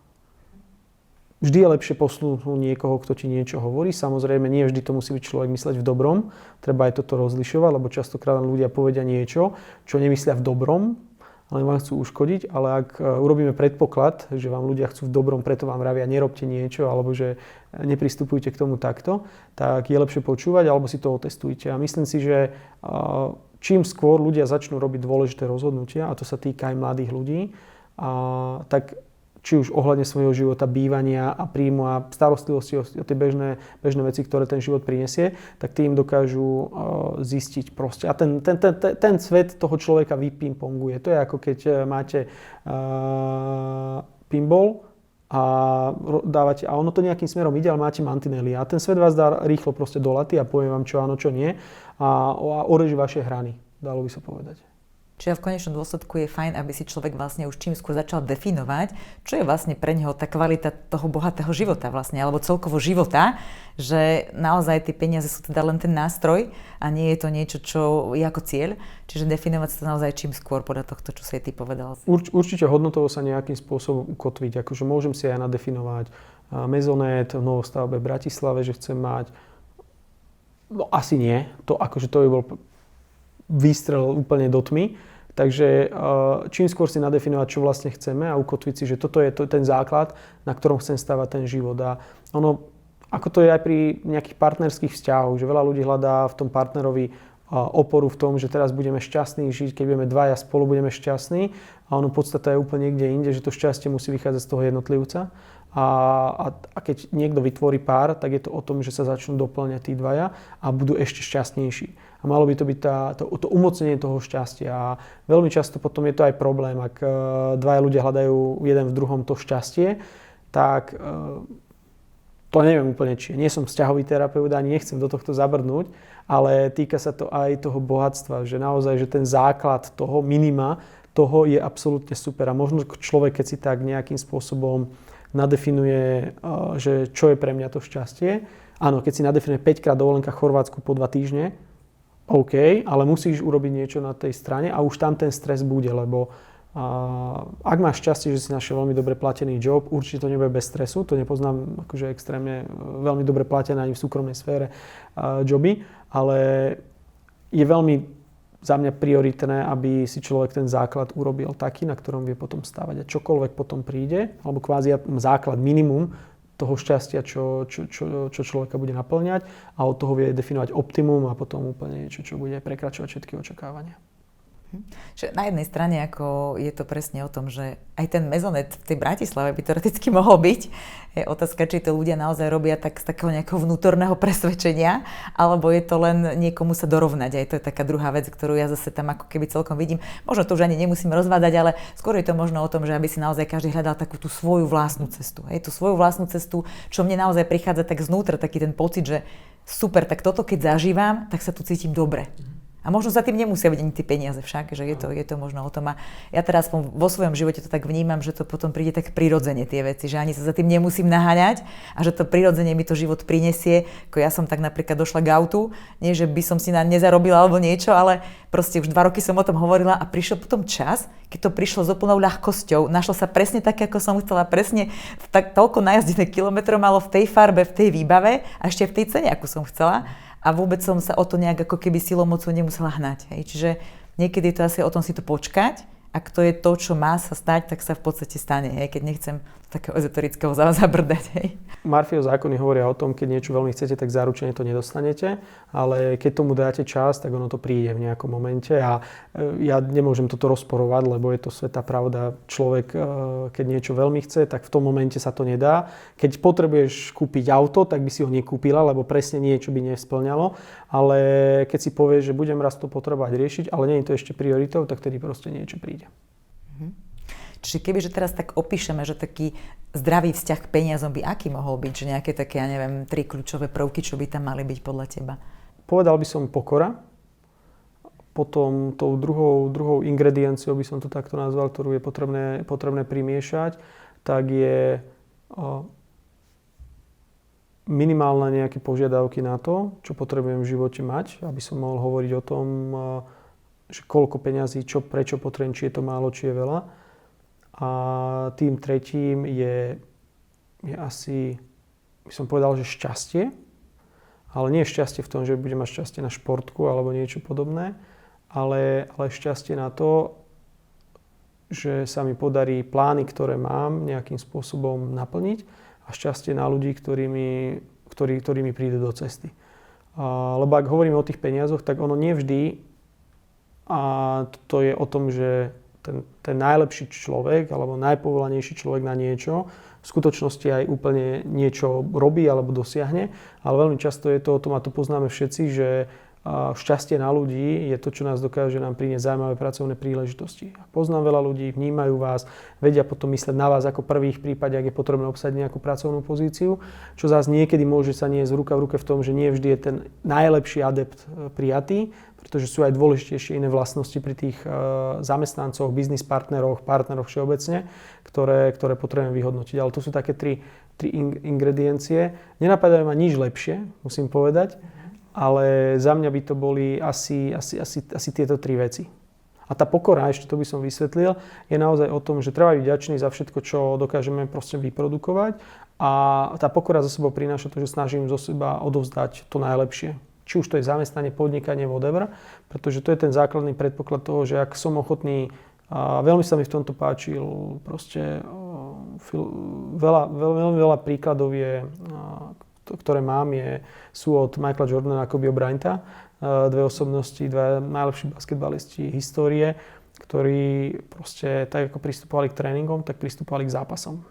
Vždy je lepšie poslúchnuť niekoho, kto ti niečo hovorí. Samozrejme, nie vždy to musí byť človek mysleť v dobrom. Treba aj toto rozlišovať, lebo častokrát ľudia povedia niečo, čo nemyslia v dobrom, ale vám chcú uškodiť. Ale ak urobíme predpoklad, že vám ľudia chcú v dobrom, preto vám vravia, nerobte niečo, alebo že nepristupujte k tomu takto, tak je lepšie počúvať, alebo si to otestujte. A myslím si, že čím skôr ľudia začnú robiť dôležité rozhodnutia, a to sa týka aj mladých ľudí, tak či už ohľadne svojho života, bývania a príjmu a starostlivosti o tie bežné veci, ktoré ten život prinesie, tak tým dokážu zistiť proste. A ten svet toho človeka vypingponguje. To je ako keď máte pinball a dávate, a ono to nejakým smerom ide, ale máte mantinely. A ten svet vás dá rýchlo proste do laty a povie vám čo áno, čo nie. A oreží vaše hrany, dalo by sa povedať. Čiže v konečnom dôsledku je fajn, aby si človek vlastne už čím skôr začal definovať, čo je vlastne pre neho tá kvalita toho bohatého života vlastne, alebo celkovo života, že naozaj tie peniaze sú teda len ten nástroj a nie je to niečo, čo je ako cieľ. Čiže definovať sa to naozaj čím skôr podľa tohto, čo si ty povedal. Určite hodnotovo sa nejakým spôsobom ukotviť. Akože môžem si aj nadefinovať mezonét v novostavbe v Bratislave, že chcem mať. No asi nie. To by bol výstrel úplne do tmy. Takže čím skôr si nadefinovať, čo vlastne chceme a ukotviť si, že toto je ten základ, na ktorom chcem stavať ten život. A ono, ako to je aj pri nejakých partnerských vzťahoch, že veľa ľudí hľadá v tom partnerovi oporu v tom, že teraz budeme šťastní žiť, keď budeme dvaja spolu, budeme šťastní. A ono podstata je úplne niekde inde, že to šťastie musí vychádzať z toho jednotlivca. A keď niekto vytvorí pár, tak je to o tom, že sa začnú doplňať tí dvaja a budú ešte šťastnejší. A malo by to byť to umocnenie toho šťastia. A veľmi často potom je to aj problém, ak dvaja ľudia hľadajú jeden v druhom to šťastie, tak to neviem úplne, či nie som vzťahový terapeut, ani nechcem do tohto zabrdnúť, ale týka sa to aj toho bohatstva, že naozaj, že ten základ toho minima, toho je absolútne super. A možno človek, keď si tak nejakým spôsobom nadefinuje, že čo je pre mňa to šťastie. Áno, keď si nadefinuje 5-krát dovolenka v Chorvátsku po 2 týždne, OK, ale musíš urobiť niečo na tej strane a už tam ten stres bude, lebo ak máš šťastie, že si našiel veľmi dobre platený job, určite to nebude bez stresu, to nepoznám akože extrémne veľmi dobre platené ani v súkromnej sfére joby, ale je veľmi za mňa prioritné, aby si človek ten základ urobil taký, na ktorom vie potom stávať. A čokoľvek potom príde, alebo kvázi základ, minimum, toho šťastia, čo človeka bude naplňať a od toho vie definovať optimum a potom úplne niečo, čo bude prekračovať všetky očakávania. Čiže na jednej strane ako je to presne o tom, že aj ten mezonet v tej Bratislave by teoreticky mohol byť. Je otázka, či to ľudia naozaj robia tak z takého nejakého vnútorného presvedčenia, alebo je to len niekomu sa dorovnať. Aj to je taká druhá vec, ktorú ja zase tam ako keby celkom vidím. Možno to už ani nemusíme rozvádať, ale skôr je to možno o tom, že aby si naozaj každý hľadal takú tú svoju vlastnú cestu. Tú svoju vlastnú cestu, čo mne naozaj prichádza tak znútra, taký ten pocit, že super, tak toto keď zažívam, tak sa tu cítim dobre. A možno za tým nemusia byť ani tie peniaze však, že je to možno o tom. A ja teraz vo svojom živote to tak vnímam, že to potom príde tak prirodzene tie veci, že ani sa za tým nemusím naháňať a že to prirodzene mi to život prinesie. Ako ja som tak napríklad došla k autu, nie že by som si na nezarobila alebo niečo, ale proste už 2 roky som o tom hovorila a prišiel potom čas, keď to prišlo s úplnou ľahkosťou. Našlo sa presne také, ako som chcela, presne tak toľko najazdené kilometrov malo v tej farbe, v tej výbave a ešte v tej cene, ako som chcela. A vôbec som sa o to nejak ako keby silou mocou nemusela hnať. Hej. Čiže niekedy je to asi o tom si to počkať. Ak to je to, čo má sa stať, tak sa v podstate stane. Hej. Keď nechcem takého ezoterického zabrdať. Hej. Murphyho zákony hovoria o tom, keď niečo veľmi chcete, tak zaručene to nedostanete, ale keď tomu dáte čas, tak ono to príde v nejakom momente a ja nemôžem toto rozporovať, lebo je to svätá pravda. Človek, keď niečo veľmi chce, tak v tom momente sa to nedá. Keď potrebuješ kúpiť auto, tak by si ho nekúpila, lebo presne niečo by nesplňalo, ale keď si povieš, že budem raz to potrebovať riešiť, ale nie je to ešte prioritou, tak vtedy proste niečo príde. Čiže kebyže teraz tak opíšeme, že taký zdravý vzťah k peniazom by aký mohol byť? Že nejaké také, ja neviem, 3 kľúčové prvky, čo by tam mali byť podľa teba? Povedal by som pokora. Potom tou druhou ingredienciou by som to takto nazval, ktorú je potrebné primiešať, tak je minimálne nejaké požiadavky na to, čo potrebujem v živote mať, aby som mohol hovoriť o tom, že koľko peňazí, prečo potrebujem, či je to málo, či je veľa. A tým tretím je asi, by som povedal, že šťastie. Ale nie šťastie v tom, že budem mať šťastie na športku alebo niečo podobné, ale šťastie na to, že sa mi podarí plány, ktoré mám, nejakým spôsobom naplniť a šťastie na ľudí, ktorí mi prídu do cesty. Lebo ak hovoríme o tých peniazoch, tak ono nevždy, a to je o tom, že ten najlepší človek alebo najpovolanejší človek na niečo v skutočnosti aj úplne niečo robí alebo dosiahne, ale veľmi často je to o tom, a to poznáme všetci, že šťastie na ľudí je to, čo nás dokáže nám priniesť zaujímavé pracovné príležitosti. Poznám veľa ľudí, vnímajú vás, vedia potom mysleť na vás ako prvých v prípade, ak je potrebné obsadiť nejakú pracovnú pozíciu, čo zás niekedy môže sa niesť ruka v ruke v tom, že nie vždy je ten najlepší adept prijatý, pretože sú aj dôležitejšie iné vlastnosti pri tých zamestnancoch, biznis partneroch všeobecne, ktoré potrebujeme vyhodnotiť. Ale to sú také tri ingrediencie. Nenapadajú ma nič lepšie, musím povedať, ale za mňa by to boli asi tieto 3 veci. A tá pokora, ešte to by som vysvetlil, je naozaj o tom, že treba byť vďačný za všetko, čo dokážeme proste vyprodukovať, a tá pokora za sebou prináša to, že snažím zo seba odovzdať to najlepšie. Či už to je zamestnanie, podnikanie, whatever, pretože to je ten základný predpoklad toho, že ak som ochotný, a veľmi sa mi v tomto páčil, proste veľmi veľa príkladov je, ktoré mám, sú od Michaela Jordana a Kobeho Bryanta, 2 osobnosti, 2 najlepší basketbalisti histórie, ktorí proste tak ako pristupovali k tréningom, tak pristupovali k zápasom.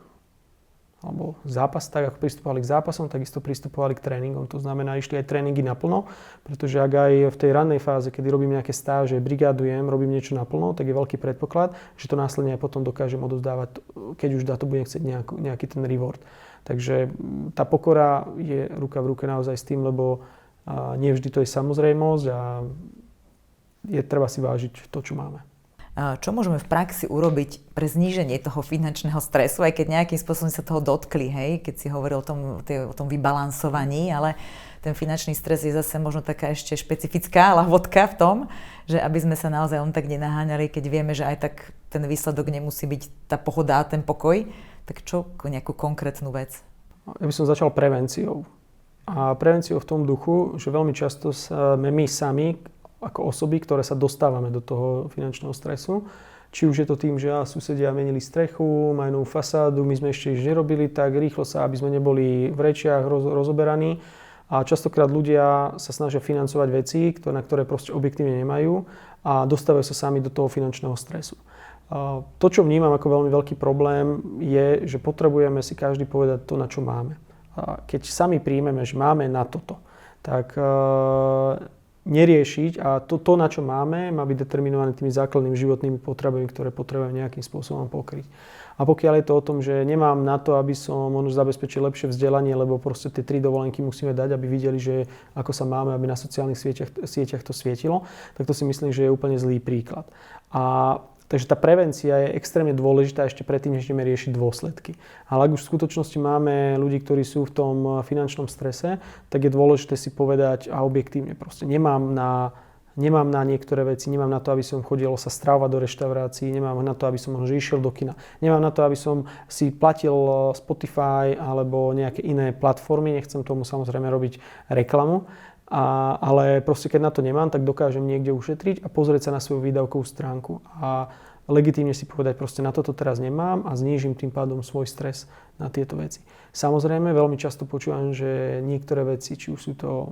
Alebo tak ako pristupovali k zápasom, takisto pristupovali k tréningom. To znamená, išli aj tréningy naplno, pretože ak aj v tej rannej fáze, kedy robím nejaké stáže, brigádujem, robím niečo naplno, tak je veľký predpoklad, že to následne aj potom dokážem odovzdávať, keď už to budem chcieť nejaký ten reward. Takže tá pokora je ruka v ruke naozaj s tým, lebo nie vždy to je samozrejmosť a je treba si vážiť to, čo máme. Čo môžeme v praxi urobiť pre zníženie toho finančného stresu, aj keď nejakým spôsobom sa toho dotkli, hej, keď si hovoril o tom vybalansovaní, ale ten finančný stres je zase možno taká ešte špecifická lahvodka v tom, že aby sme sa naozaj len tak nenaháňali, keď vieme, že aj tak ten výsledok nemusí byť tá pohoda a ten pokoj, tak čo nejakú konkrétnu vec? Ja by som začal prevenciou. A prevenciou v tom duchu, že veľmi často sme my sami, ako osoby, ktoré sa dostávame do toho finančného stresu, Či už je to tým, že susedia menili strechu, majú novú fasádu, my sme ešte nič nerobili, tak rýchlo sa, aby sme neboli v rečiach rozoberaní. A častokrát ľudia sa snažia financovať veci, na ktoré proste objektívne nemajú a dostávajú sa sami do toho finančného stresu. To, čo vnímam ako veľmi veľký problém, je, že potrebujeme si každý povedať to, na čo máme. A keď sami príjmeme, že máme na toto, tak neriešiť a to, na čo máme, má byť determinované tými základnými životnými potrebami, ktoré potrebujeme nejakým spôsobom pokryť. A pokiaľ je to o tom, že nemám na to, aby som možno zabezpečil lepšie vzdelanie, lebo proste tie 3 dovolenky musíme dať, aby videli, že ako sa máme, aby na sociálnych sieťach to svietilo, tak to si myslím, že je úplne zlý príklad. Takže tá prevencia je extrémne dôležitá ešte predtým, než ideme riešiť dôsledky. Ale ak už v skutočnosti máme ľudí, ktorí sú v tom finančnom strese, tak je dôležité si povedať a objektívne proste nemám na niektoré veci, nemám na to, aby som chodil sa stravovať do reštaurácií, nemám na to, aby som možno išiel do kina, nemám na to, aby som si platil Spotify alebo nejaké iné platformy, nechcem tomu samozrejme robiť reklamu. Ale proste keď na to nemám, tak dokážem niekde ušetriť a pozrieť sa na svoju výdavkovú stránku a legitímne si povedať proste na toto teraz nemám a znížim tým pádom svoj stres na tieto veci. Samozrejme, veľmi často počúvam, že niektoré veci, či už sú to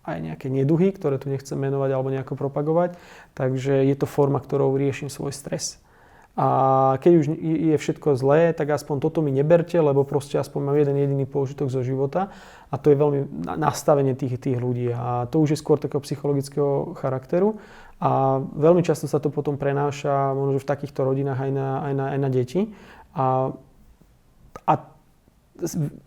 aj nejaké neduhy, ktoré tu nechcem menovať alebo nejako propagovať, takže je to forma, ktorou riešim svoj stres. A keď už je všetko zlé, tak aspoň toto mi neberte, lebo proste aspoň mám jeden jediný použitok zo života a to je veľmi nastavenie tých ľudí a to už je skôr takého psychologického charakteru a veľmi často sa to potom prenáša možno v takýchto rodinách aj na deti a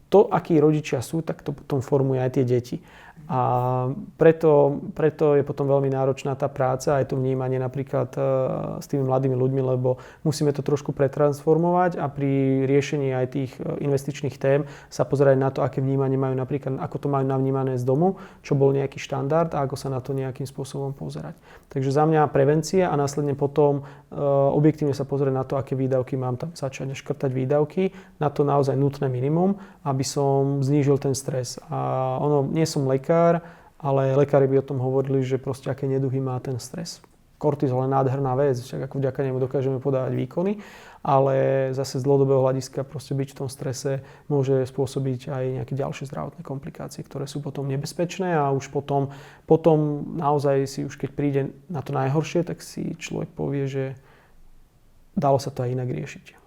to, akí rodičia sú, tak to potom formuje aj tie deti. A preto je potom veľmi náročná tá práca, aj to vnímanie napríklad s tými mladými ľuďmi, lebo musíme to trošku pretransformovať a pri riešení aj tých investičných tém sa pozerať na to, aké vnímanie majú napríklad, ako to majú navnímané z domu, čo bol nejaký štandard a ako sa na to nejakým spôsobom pozerať. Takže za mňa prevencia a následne potom objektívne sa pozrieť na to, aké výdavky mám tam začať škrtať výdavky, na to naozaj nutné minimum, aby som znížil ten stres. A nie som lekár, ale lekári by o tom hovorili, že proste aké neduhy má ten stres. Kortizol je nádherná vec, však ako vďaka nemu dokážeme podávať výkony, ale zase z dlhodobého hľadiska proste byť v tom strese môže spôsobiť aj nejaké ďalšie zdravotné komplikácie, ktoré sú potom nebezpečné a už potom naozaj si už keď príde na to najhoršie, tak si človek povie, že dalo sa to aj inak riešiť.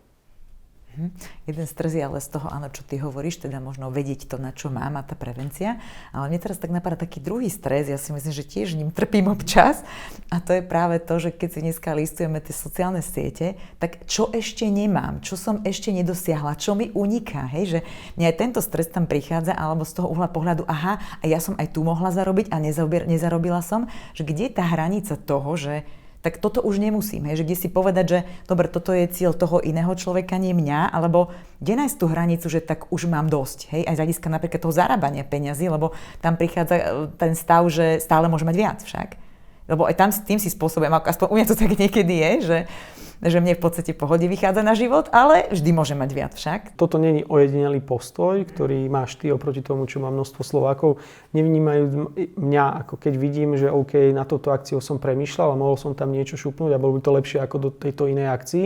Jeden stres je ale z toho, áno, čo ty hovoríš, teda možno vedieť to, na čo mám a tá prevencia. Ale mne teraz tak napadá taký druhý stres, ja si myslím, že tiež ním trpím občas. A to je práve to, že keď si dneska listujeme tie sociálne siete, tak čo ešte nemám, čo som ešte nedosiahla, čo mi uniká, hej, že mne aj tento stres tam prichádza, alebo z toho uhla pohľadu, aha, a ja som aj tu mohla zarobiť a nezarobila som, že kde je tá hranica toho, že tak toto už nemusím, hej, že kde si povedať, že dobre, toto je cieľ toho iného človeka, nie mňa, alebo kde nájsť tú hranicu, že tak už mám dosť, hej, aj z hľadiska napríklad toho zarábania peňazí, lebo tam prichádza ten stav, že stále môže mať viac však. Lebo aj tam tým si spôsobujem, aspoň u mňa to tak niekedy je, že mne v podstate pohode vychádza na život, ale vždy môže mať viac však. Toto nie je ojedinelý postoj, ktorý máš ty oproti tomu, čo má množstvo Slovákov. Nevnímajú mňa, ako keď vidím, že OK, na touto akciu som premýšľal a mohol som tam niečo šupnúť a bolo by to lepšie ako do tejto inej akcii.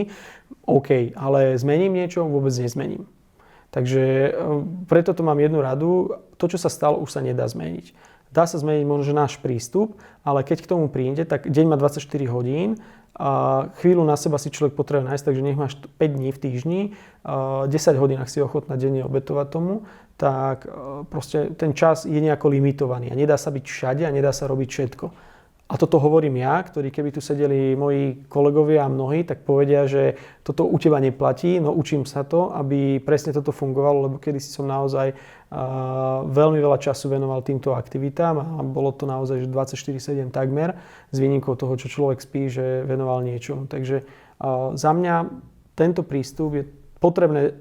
OK, ale zmením niečo? Vôbec nezmením. Takže preto tu mám jednu radu. To, čo sa stalo, už sa nedá zmeniť. Dá sa zmeniť možno náš prístup, ale keď k tomu príde, tak deň má 24 hodín, a chvíľu na seba si človek potrebuje nájsť, takže nech máš 5 dní v týždni, 10 hodín, ak si ochotná denne obetovať tomu, tak proste ten čas je nejako limitovaný a nedá sa byť všade a nedá sa robiť všetko. A toto hovorím ja, ktorí keby tu sedeli moji kolegovia a mnohí, tak povedia, že toto u teba neplatí, no učím sa to, aby presne toto fungovalo, lebo kedysi som naozaj veľmi veľa času venoval týmto aktivitám a bolo to naozaj že 24/7 takmer, s výnimkou toho, čo človek spí, že venoval niečo. Takže za mňa tento prístup je potrebné,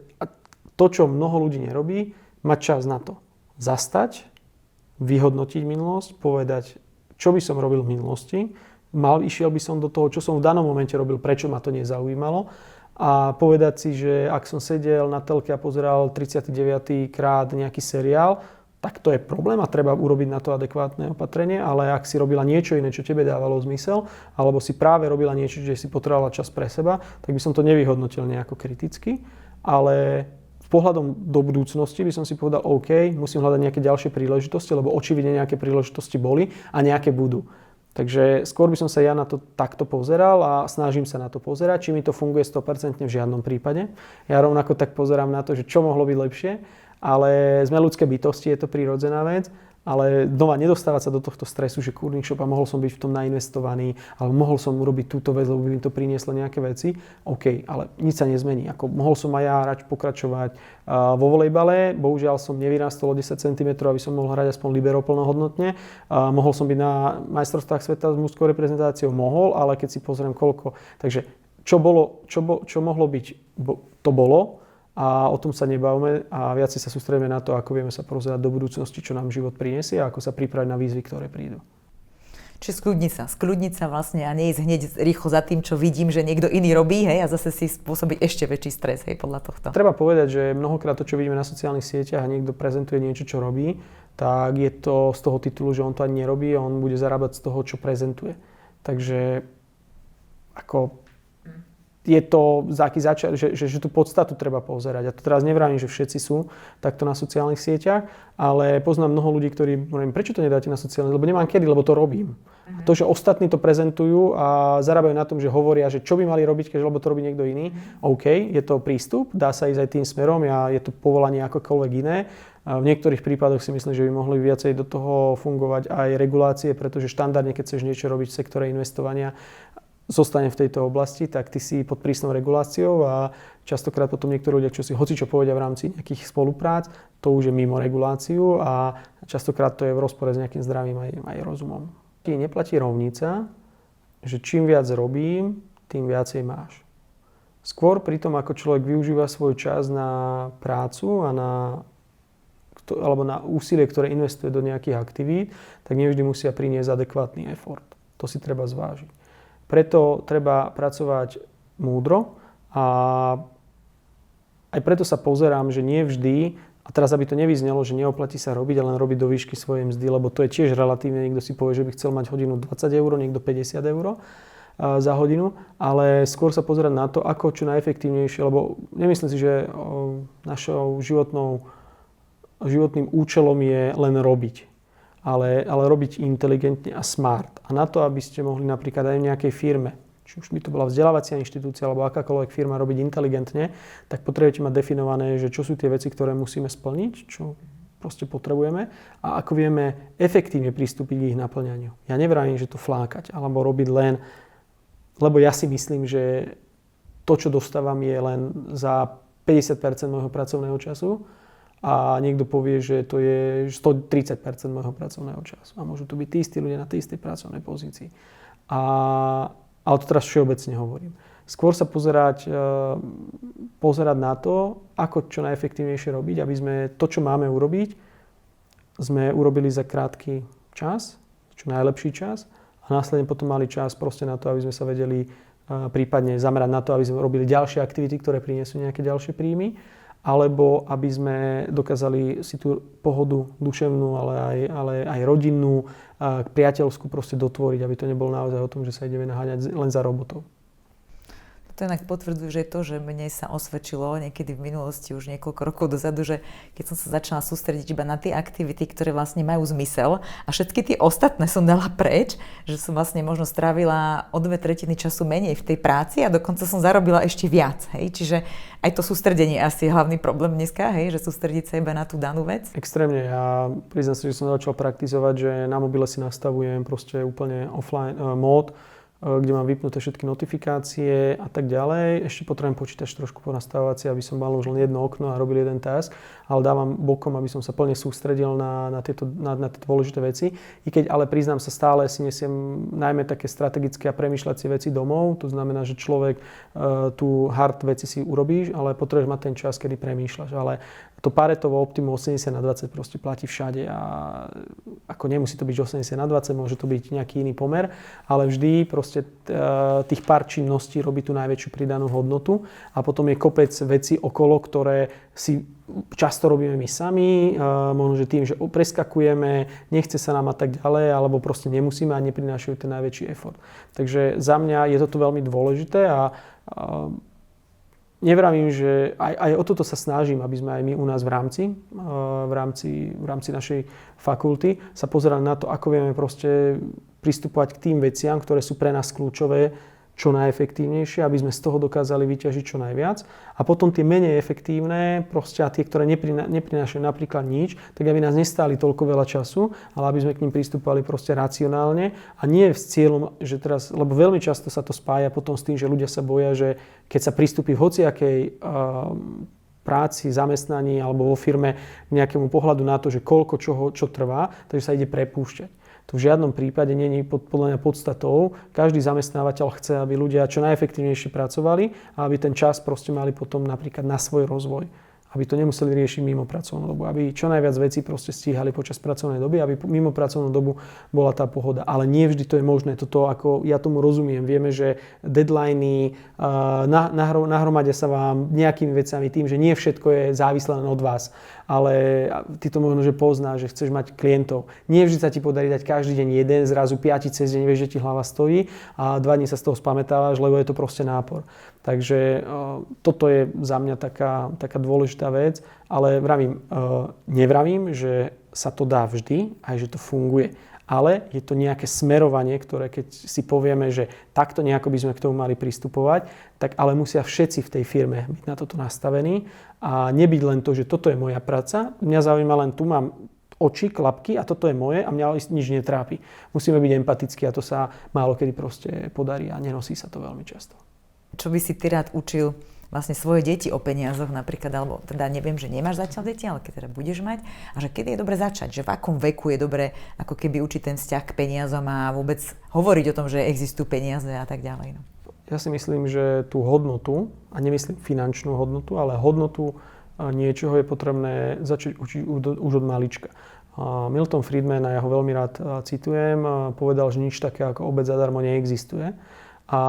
to, čo mnoho ľudí nerobí, mať čas na to. Zastať, vyhodnotiť minulosť, povedať, čo by som robil v minulosti, išiel by som do toho, čo som v danom momente robil, prečo ma to nezaujímalo a povedať si, že ak som sedel na telke a pozeral 39. krát nejaký seriál, tak to je problém a treba urobiť na to adekvátne opatrenie, ale ak si robila niečo iné, čo tebe dávalo zmysel, alebo si práve robila niečo, že si potrebovala čas pre seba, tak by som to nevyhodnotil nejako kriticky, ale s pohľadom do budúcnosti by som si povedal, OK, musím hľadať nejaké ďalšie príležitosti, lebo očividne nejaké príležitosti boli a nejaké budú. Takže skôr by som sa ja na to takto pozeral a snažím sa na to pozerať. Či mi to funguje 100% v žiadnom prípade. Ja rovnako tak pozerám na to, že čo mohlo byť lepšie, ale sme ľudské bytosti, je to prírodzená vec, ale znova nedostávať sa do tohto stresu, že kurník šop a mohol som byť v tom nainvestovaný, alebo mohol som urobiť túto vec, lebo by mi to prinieslo nejaké veci. OK, ale nič sa nezmení. Ako mohol som aj ja hrať, pokračovať vo volejbale, bohužiaľ som nevyrastol o 10 cm, aby som mohol hrať aspoň libero plnohodnotne. Mohol som byť na majstrovstvách sveta s mužskou reprezentáciou, mohol, ale keď si pozriem koľko. Takže čo mohlo byť, to bolo. A o tom sa nebavme a viac sa sústredíme na to, ako vieme sa pozerať do budúcnosti, čo nám život prinesie a ako sa pripraviť na výzvy, ktoré prídu. Čiže skľudniť sa vlastne a neísť hneď rýchlo za tým, čo vidím, že niekto iný robí, hej, a zase si spôsobiť ešte väčší stres, hej, podľa tohto. Treba povedať, že mnohokrát to, čo vidíme na sociálnych sieťach a niekto prezentuje niečo, čo robí, tak je to z toho titulu, že on to ani nerobí a on bude zarábať z toho, čo prezentuje. Takže ako je to že tú podstatu treba pozerať. A to teraz nevravím, že všetci sú takto na sociálnych sieťach, ale poznám mnoho ľudí, ktorí hovorím, prečo to nedáte na sociálne, lebo nemám kedy, lebo to robím. A to, že ostatní to prezentujú a zarábajú na tom, že hovoria, že čo by mali robiť, keď lebo to robí niekto iný, OK, je to prístup, dá sa ísť aj tým smerom a je to povolanie akokoľvek iné. A v niektorých prípadoch si myslím, že by mohli viacej do toho fungovať aj regulácie, pretože štandardne, keď chceš niečo robiť v sektore investovania, zostane v tejto oblasti, tak ty si pod prísnou reguláciou a častokrát potom niektorí ľudia, čo si hocičo povedia v rámci nejakých spoluprác, to už je mimo reguláciu a častokrát to je v rozpore s nejakým zdravím aj rozumom. Neplatí rovnica, že čím viac robím, tým viacej máš. Skôr pri tom, ako človek využíva svoj čas na prácu a alebo na úsilie, ktoré investuje do nejakých aktivít, tak nevždy musia priniesť adekvátny effort. To si treba zvážiť. Preto treba pracovať múdro a aj preto sa pozerám, že nie vždy, a teraz aby to nevyznelo, že neoplatí sa robiť, ale len robiť do výšky svojej mzdy, lebo to je tiež relatívne, niekto si povie, že by chcel mať hodinu 20 eur, niekto 50 eur za hodinu, ale skôr sa pozerať na to, ako čo najefektívnejšie, lebo nemyslím si, že našou životným účelom je len robiť. Ale robiť inteligentne a smart. A na to, aby ste mohli napríklad aj v nejakej firme, či už by to bola vzdelávacia inštitúcia alebo akákoľvek firma robiť inteligentne, tak potrebujete mať definované, že čo sú tie veci, ktoré musíme splniť, čo proste potrebujeme a ako vieme efektívne pristúpiť k ich naplňaniu. Ja nevravím, že to flákať alebo robiť len, lebo ja si myslím, že to, čo dostávam, je len za 50% môjho pracovného času, a niekto povie, že to je 130% môjho pracovného času. A môžu to byť tí istí ľudia na tej istej pracovnej pozícii. Ale to teraz všeobecne hovorím. Skôr sa pozerať na to, ako čo najefektívnejšie robiť, aby sme to, čo máme urobiť, sme urobili za krátky čas, čo najlepší čas a následne potom mali čas proste na to, aby sme sa vedeli prípadne zamerať na to, aby sme robili ďalšie aktivity, ktoré prinesú nejaké ďalšie príjmy, alebo aby sme dokázali si tú pohodu duševnú, ale aj rodinnú, priateľskú proste dotvoriť, aby to nebolo naozaj o tom, že sa ideme naháňať len za robotou. To inak potvrdzuje to, že mne sa osvedčilo niekedy v minulosti už niekoľko rokov dozadu, že keď som sa začala sústrediť iba na tie aktivity, ktoré vlastne majú zmysel a všetky tie ostatné som dala preč, že som vlastne možno strávila o 2/3 času menej v tej práci a dokonca som zarobila ešte viac. Hej? Čiže aj to sústredenie asi je hlavný problém dneska, hej? Že sústrediť sa iba na tú danú vec. Extrémne. Ja priznám sa, že som začal praktizovať, že na mobile si nastavujem proste úplne offline mód, kde mám vypnuté všetky notifikácie a tak ďalej. Ešte potrebujem počítač trošku ponastavovať si, aby som mal už len jedno okno a robil jeden task, ale dávam bokom, aby som sa plne sústredil na tie dôležité veci. I keď ale priznám sa, stále si nesiem najmä také strategické a premýšľacie veci domov. To znamená, že človek tú hard veci si urobíš, ale potrebuješ mať ten čas, kedy premýšľaš. Ale to Paretovo optimum 80/20 proste platí všade a ako nemusí to byť 80/20, môže to byť nejaký iný pomer, ale vždy proste tých pár činností robí tú najväčšiu pridanú hodnotu a potom je kopec vecí okolo, ktoré si často robíme my sami, možno, že tým, že preskakujeme, nechce sa nám a tak ďalej, alebo proste nemusíme a neprinášajú ten najväčší effort. Takže za mňa je toto veľmi dôležité a nevravím, že aj o toto sa snažím, aby sme aj my u nás v rámci našej fakulty sa pozerali na to, ako vieme proste pristupovať k tým veciam, ktoré sú pre nás kľúčové, čo najefektívnejšie, aby sme z toho dokázali vyťažiť čo najviac. A potom tie menej efektívne, proste a tie, ktoré neprinášajú napríklad nič, tak aby nás nestáli toľko veľa času, ale aby sme k nim pristupovali proste racionálne a nie s cieľom, že teraz, lebo veľmi často sa to spája potom s tým, že ľudia sa boja, že keď sa pristúpi v hociakej práci, zamestnaní alebo vo firme k nejakému pohľadu na to, že koľko čo trvá, takže sa ide prepúšťať. To v žiadnom prípade nie je podľa mňa podstatou. Každý zamestnávateľ chce, aby ľudia čo najefektívnejšie pracovali a aby ten čas proste mali potom napríklad na svoj rozvoj. Aby to nemuseli riešiť mimo pracovnú dobu. Aby čo najviac vecí proste stíhali počas pracovnej doby, aby mimo pracovnú dobu bola tá pohoda. Ale nie vždy to je možné. Toto, ako ja tomu rozumiem. Vieme, že deadliny nahromadia sa vám nejakými vecami tým, že nie všetko je závislé len od vás. Ale ty to možno, že poznáš, že chceš mať klientov. Nie vždy sa ti podarí dať každý deň jeden, zrazu 5 cez deň, vieš, že ti hlava stojí a 2 dní sa z toho spamätávaš, lebo je to proste nápor. Takže toto je za mňa taká dôležitá vec, ale nevravím, že sa to dá vždy, aj že to funguje. Ale je to nejaké smerovanie, ktoré keď si povieme, že takto nejako by sme k tomu mali pristupovať, tak ale musia všetci v tej firme byť na toto nastavení a nebyť len to, že toto je moja práca. Mňa zaujíma len, tu mám oči, klapky a toto je moje a mňa nič netrápi. Musíme byť empatickí a to sa málo kedy proste podarí a nenosí sa to veľmi často. Čo by si ty rád učil vlastne svoje deti o peniazoch napríklad, alebo teda neviem, že nemáš zatiaľ deti, ale keď teda budeš mať, a že kedy je dobre začať, že v akom veku je dobre ako keby učiť ten vzťah k peniazom a vôbec hovoriť o tom, že existujú peniaze a tak ďalej. No. Ja si myslím, že tú hodnotu, a nemyslím finančnú hodnotu, ale hodnotu niečoho je potrebné začať učiť už od malička. Milton Friedman, a ja ho veľmi rád citujem, povedal, že nič také ako obed zadarmo neexistuje. A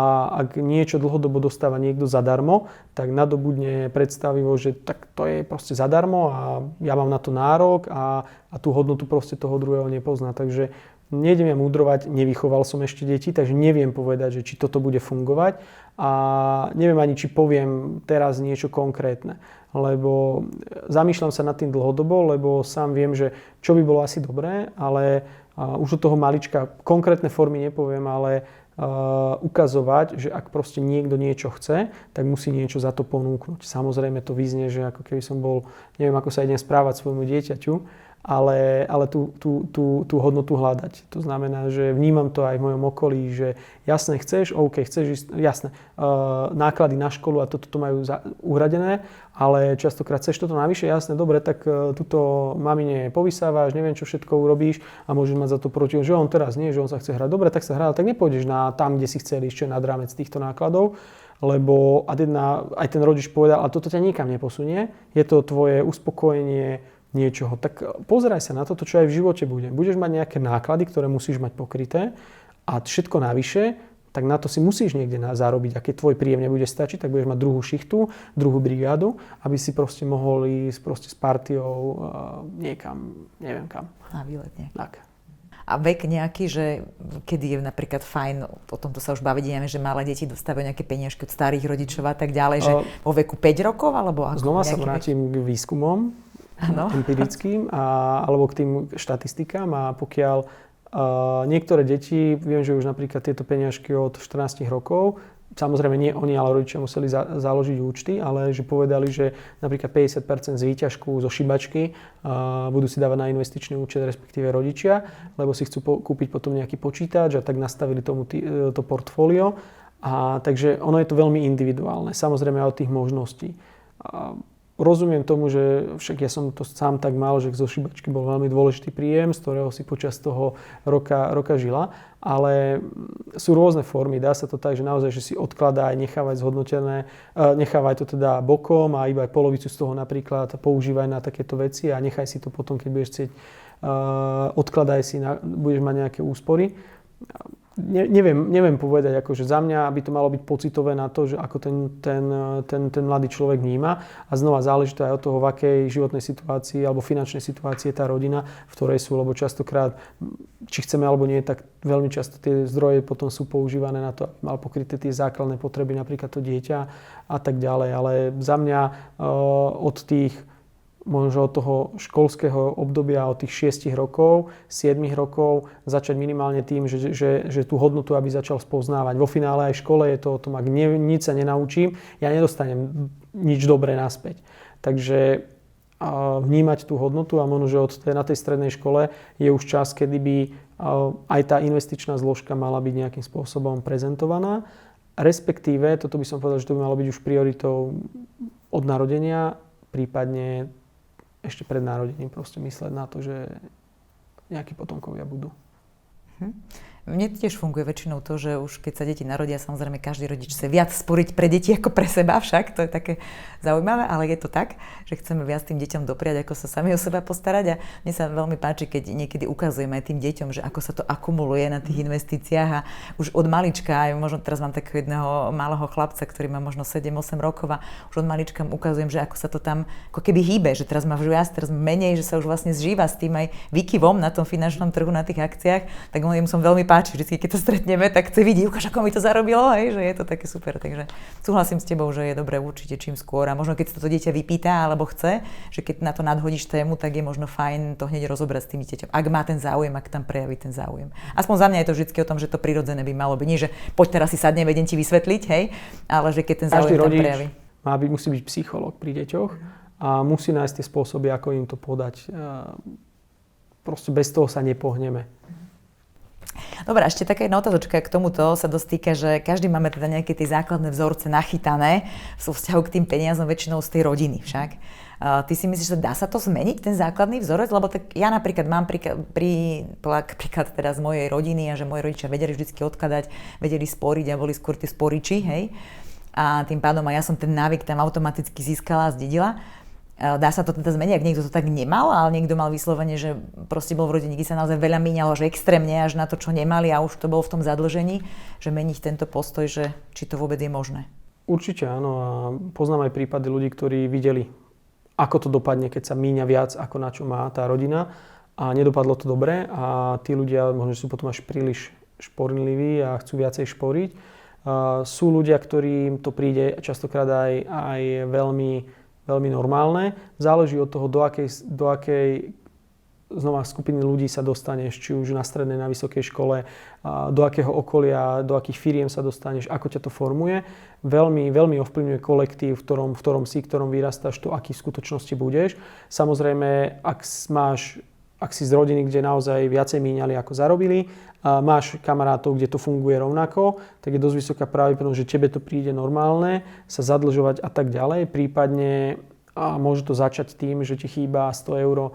ak niečo dlhodobo dostáva niekto zadarmo, tak nadobudne predstavivo, že tak to je proste zadarmo a ja mám na to nárok a tú hodnotu proste toho druhého nepozná. Takže nejdem ja múdrovať, nevychoval som ešte deti, takže neviem povedať, že či toto bude fungovať a neviem ani, či poviem teraz niečo konkrétne. Lebo zamýšľam sa nad tým dlhodobo, lebo sám viem, že čo by bolo asi dobré, ale už od toho malička konkrétne formy nepoviem, ale ukazovať, že ak proste niekto niečo chce, tak musí niečo za to ponúknuť. Samozrejme to vyznie, že ako keby som bol, neviem ako sa idem správať svojmu dieťaťu, ale tú hodnotu hľadať. To znamená, že vnímam to aj v mojom okolí, že jasne chceš, OK, chceš ísť, jasne, náklady na školu a toto majú uhradené, ale častokrát chceš toto navyše, jasne, dobre, tak tuto mamine povysávaš, neviem čo všetko urobíš a môžeš mať za to proti, že on teraz nie, že on sa chce hrať, dobre, tak sa hrá, tak nepôjdeš na tam, kde si chcel ísť, čo je nad rámec týchto nákladov, lebo aj ten rodič povedal, ale toto ťa nikam neposunie, je to tvoje uspokojenie niečoho. Tak pozeraj sa na toto, čo aj v živote bude. Budeš mať nejaké náklady, ktoré musíš mať pokryté a všetko navyše, tak na to si musíš niekde zarobiť. A keď tvoj príjem nebude stačiť, tak budeš mať druhú šichtu, druhú brigádu, aby si proste mohol ísť proste s partiou niekam, neviem kam. Na výlet nie. Tak. A vek nejaký, že kedy je napríklad fajn, o tomto sa už baviť, že malé deti dostávajú nejaké peniažky od starých rodičov a tak ďalej, že vo veku 5 rokov, alebo ako? Znova sa vrátim k výskumom. Ano. Empirickým alebo k tým štatistikám a pokiaľ niektoré deti, viem, že už napríklad tieto peňažky od 14 rokov, samozrejme nie oni, ale rodičia museli založiť účty, ale že povedali, že napríklad 50% z výťažku zo šibačky budú si dávať na investičný účet, respektíve rodičia, lebo si chcú kúpiť potom nejaký počítač a tak nastavili tomu to portfólio. Takže ono je to veľmi individuálne, samozrejme od tých možností. rozumiem tomu, že však ja som to sám tak mal, že zo šibačky bol veľmi dôležitý príjem, z ktorého si počas toho roka žila, ale sú rôzne formy. Dá sa to tak, že naozaj, že si odkladaj, nechávaj zhodnotené, nechávaj to teda bokom a iba aj polovicu z toho napríklad používaj na takéto veci a nechaj si to potom, keď budeš chcieť, odkladaj si, budeš mať nejaké úspory. Neviem povedať, akože za mňa by to malo byť pocitové na to, že ako ten mladý človek vníma a znova záleží to aj od toho, v akej životnej situácii alebo finančnej situácii je tá rodina, v ktorej sú, lebo častokrát, či chceme alebo nie, tak veľmi často tie zdroje potom sú používané na to, aby mal pokryté tie základné potreby, napríklad to dieťa a tak ďalej, ale za mňa od tých možno od toho školského obdobia, od tých 6 rokov, 7 rokov, začať minimálne tým, že tú hodnotu, aby začal spoznávať. Vo finále aj v škole je to o tom, ak nič sa nenaučím, ja nedostanem nič dobré naspäť. Takže vnímať tú hodnotu a možno, že na tej strednej škole je už čas, kedy by aj tá investičná zložka mala byť nejakým spôsobom prezentovaná. Respektíve, toto by som povedal, že to by malo byť už prioritou od narodenia, prípadne ešte pred narodením proste mysleť na to, že nejakí potomkovia budú. Mne tiež funguje väčšinou to, že už keď sa deti narodia, samozrejme každý rodič chce viac sporiť pre deti ako pre seba však, to je také zaujímavé, ale je to tak, že chceme viac tým deťom dopriať, ako sa sami o seba postarať a mne sa veľmi páči, keď niekedy ukazujeme aj tým deťom, že ako sa to akumuluje na tých investíciách a už od malička, aj možno teraz mám takého jedného malého chlapca, ktorý má možno 7-8 rokov a už od malička mu ukazujem, že ako sa to tam ako keby hýbe, že teraz má viac, teraz menej, že sa už vlastne zžíva s tým aj výkyvom na tom finančnom trhu, na tých akciách, tak mu som veľmi páči, vždy, keď to stretneme, tak chce vidieť, ukáž, ako mi to zarobilo, hej, že je to také super. Takže súhlasím s tebou, že je dobré určite čím skôr a možno keď sa to dieťa vypýta alebo chce, že keď na to nadhodíš tému, tak je možno fajn to hneď rozobrať s tým dieťaťom. Ak má ten záujem, ak tam prejaví ten záujem. Aspoň za mňa je to vždy o tom, že to prirodzené by malo byť. Nie, že poď teraz si sadnem, vedem ti vysvetliť, hej, ale že keď ten záujem tam prejaví. Musí byť psychológ pri deťoch a musí nájsť tie spôsoby, ako im to podať. Proste bez toho sa nepohneme. Dobre, ešte taká jedna otázočka k tomuto sa dostýka, že každý máme teda nejaké tie základné vzorce nachytané v vzťahu k tým peniazom väčšinou z tej rodiny však. Ty si myslíš, že dá sa to zmeniť, ten základný vzorec? Lebo tak ja napríklad mám príklad teda z mojej rodiny a že moji rodičia vedeli vždy odkladať, vedeli sporiť a boli skôr tie sporiči, hej? A tým pádom aj ja som ten návyk tam automaticky získala a zdedila. Dá sa to teda zmeniť, ak niekto to tak nemal, ale niekto mal vyslovene, že proste bol v rodine, kde sa naozaj veľa míňalo, že extrémne až na to, čo nemali a už to bolo v tom zadlžení, že meniť tento postoj, že či to vôbec je možné. Určite áno a poznám aj prípady ľudí, ktorí videli, ako to dopadne, keď sa míňa viac, ako na čo má tá rodina a nedopadlo to dobre a tí ľudia možno sú potom až príliš špornliví a chcú viacej šporiť. Sú ľudia, ktorým to príde častokrát aj veľmi normálne. Záleží od toho, do akej znova skupiny ľudí sa dostaneš, či už na strednej, na vysokej škole, do akého okolia, do akých firiem sa dostaneš, ako ťa to formuje. Veľmi, veľmi ovplyvňuje kolektív, v ktorom vyrastáš, to, aký v skutočnosti budeš. Samozrejme, ak si z rodiny, kde naozaj viacej míňali, ako zarobili, a máš kamarátov, kde to funguje rovnako, tak je dosť vysoká pravdepodobnosť, že tebe to príde normálne, sa zadlžovať a tak ďalej. Prípadne môže to začať tým, že ti chýba 100 eur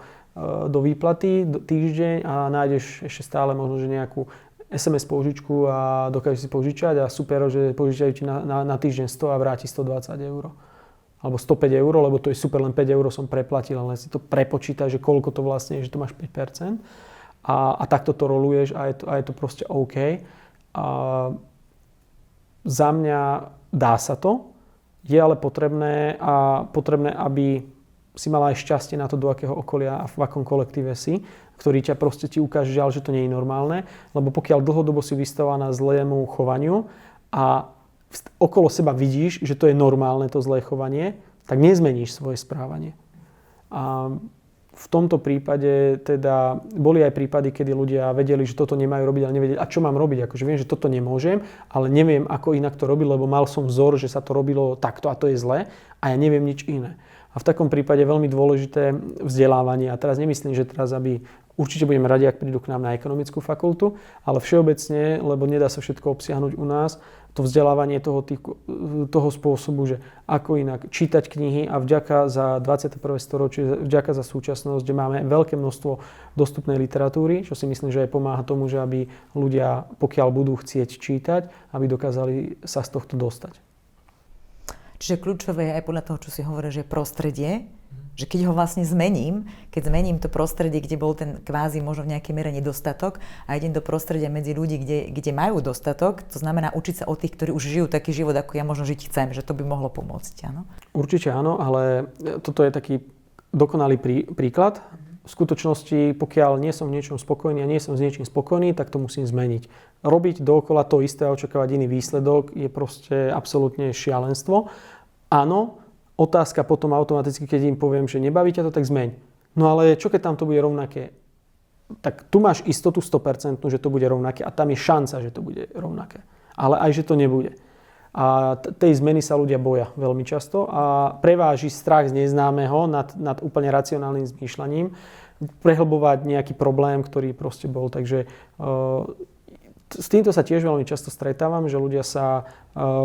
do výplaty týždeň a nájdeš ešte stále možno, že nejakú SMS požičku a dokážeš si požičať a super, že požičajú ti na týždeň 100 a vráti 120 eur. Alebo 105 eur, lebo to je super, len 5 eur som preplatil, ale si to prepočítaj, že koľko to vlastne je, že to máš 5%. A takto to roluješ a je to proste OK. A za mňa dá sa to, je ale potrebné, aby si mala aj šťastie na to, do akého okolia a v akom kolektíve si, ktorý ťa proste ti ukáže, že to nie je normálne, lebo pokiaľ dlhodobo si vystavená zlému chovaniu a okolo seba vidíš, že to je normálne, to zlé chovanie, tak nezmeníš svoje správanie. A v tomto prípade teda boli aj prípady, kedy ľudia vedeli, že toto nemajú robiť, ale nevedeli, a čo mám robiť, akože viem, že toto nemôžem, ale neviem, ako inak to robiť, lebo mal som vzor, že sa to robilo takto a to je zlé a ja neviem nič iné. A v takom prípade je veľmi dôležité vzdelávanie. A teraz nemyslím, že teraz, aby Určite budeme radi, ak prídu k nám na ekonomickú fakultu, ale všeobecne, lebo nedá sa všetko obsiahnuť u nás, to vzdelávanie toho spôsobu, že ako inak čítať knihy a vďaka za 21. storočie, vďaka za súčasnosť, kde máme veľké množstvo dostupnej literatúry, čo si myslím, že aj pomáha tomu, že aby ľudia, pokiaľ budú chcieť čítať, aby dokázali sa z tohto dostať. Čiže kľúčové je aj podľa toho, čo si hovorí, že prostredie, že keď ho vlastne zmením, keď zmením to prostredie, kde bol ten kvázi možno v nejakej miere nedostatok a idem do prostredia medzi ľudí, kde majú dostatok, to znamená učiť sa od tých, ktorí už žijú taký život, ako ja možno žiť chcem, že to by mohlo pomôcť, áno? Určite áno, ale toto je taký dokonalý príklad. V skutočnosti, pokiaľ nie som v niečom spokojný a nie som s niečím spokojný, tak to musím zmeniť. Robiť dookola to isté a očakávať iný výsledok je proste absolútne šialenstvo. Áno, otázka potom automaticky, keď im poviem, že nebaví ťa to, tak zmeň. No ale čo keď tam to bude rovnaké? Tak tu máš istotu 100%, že to bude rovnaké a tam je šanca, že to bude rovnaké. Ale aj, že to nebude. A tej zmeny sa ľudia boja veľmi často a preváži strach z neznámeho nad úplne racionálnym zmýšľaním, prehlbovať nejaký problém, ktorý proste bol. Takže s týmto sa tiež veľmi často stretávam, že ľudia sa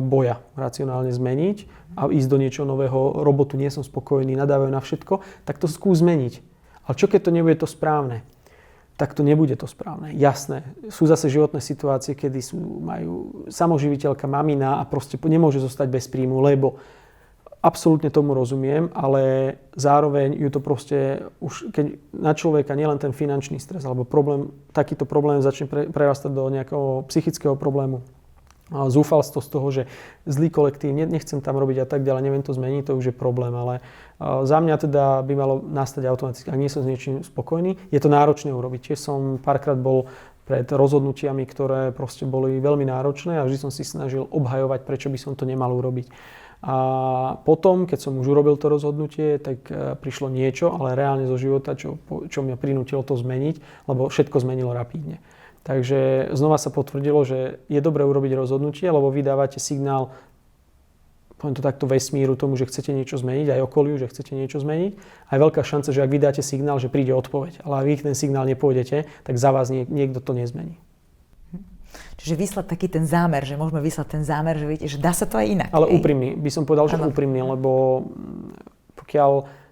boja racionálne zmeniť a ísť do niečoho nového, robotu nie som spokojný, nadávajú na všetko, tak to skús zmeniť. Ale čo keď to nebude to správne? Tak to nebude to správne. Jasné, sú zase životné situácie, kedy majú samoživiteľka, mamina a proste nemôže zostať bez príjmu, lebo absolútne tomu rozumiem, ale zároveň ju to proste už, keď na človeka nielen ten finančný stres alebo takýto problém začne prerastať do nejakého psychického problému, zúfalstvo z toho, že zlý kolektív, nechcem tam robiť a tak ďalej, neviem to zmeniť, to už je problém, ale za mňa teda by malo nastať automaticky, ak nie som s niečím spokojný, je to náročné urobiť. Tiež som párkrát bol pred rozhodnutiami, ktoré proste boli veľmi náročné a vždy som si snažil obhajovať, prečo by som to nemal urobiť. A potom, keď som už urobil to rozhodnutie, tak prišlo niečo, ale reálne zo života, čo mňa prinútilo to zmeniť, lebo všetko zmenilo rapídne. Takže znova sa potvrdilo, že je dobré urobiť rozhodnutie, lebo vy dávate signál, poviem to takto, vesmíru tomu, že chcete niečo zmeniť, aj okoliu, že chcete niečo zmeniť. A je veľká šanca, že ak vy dáte signál, že príde odpoveď, ale ak vy ten signál nepôjdete, tak za vás niekto to nezmení. Čiže vyslať taký ten zámer, že môžeme vyslať ten zámer, že viete, že dá sa to aj inak. Ale úprimný, by som povedal, že úprimný, lebo pokiaľ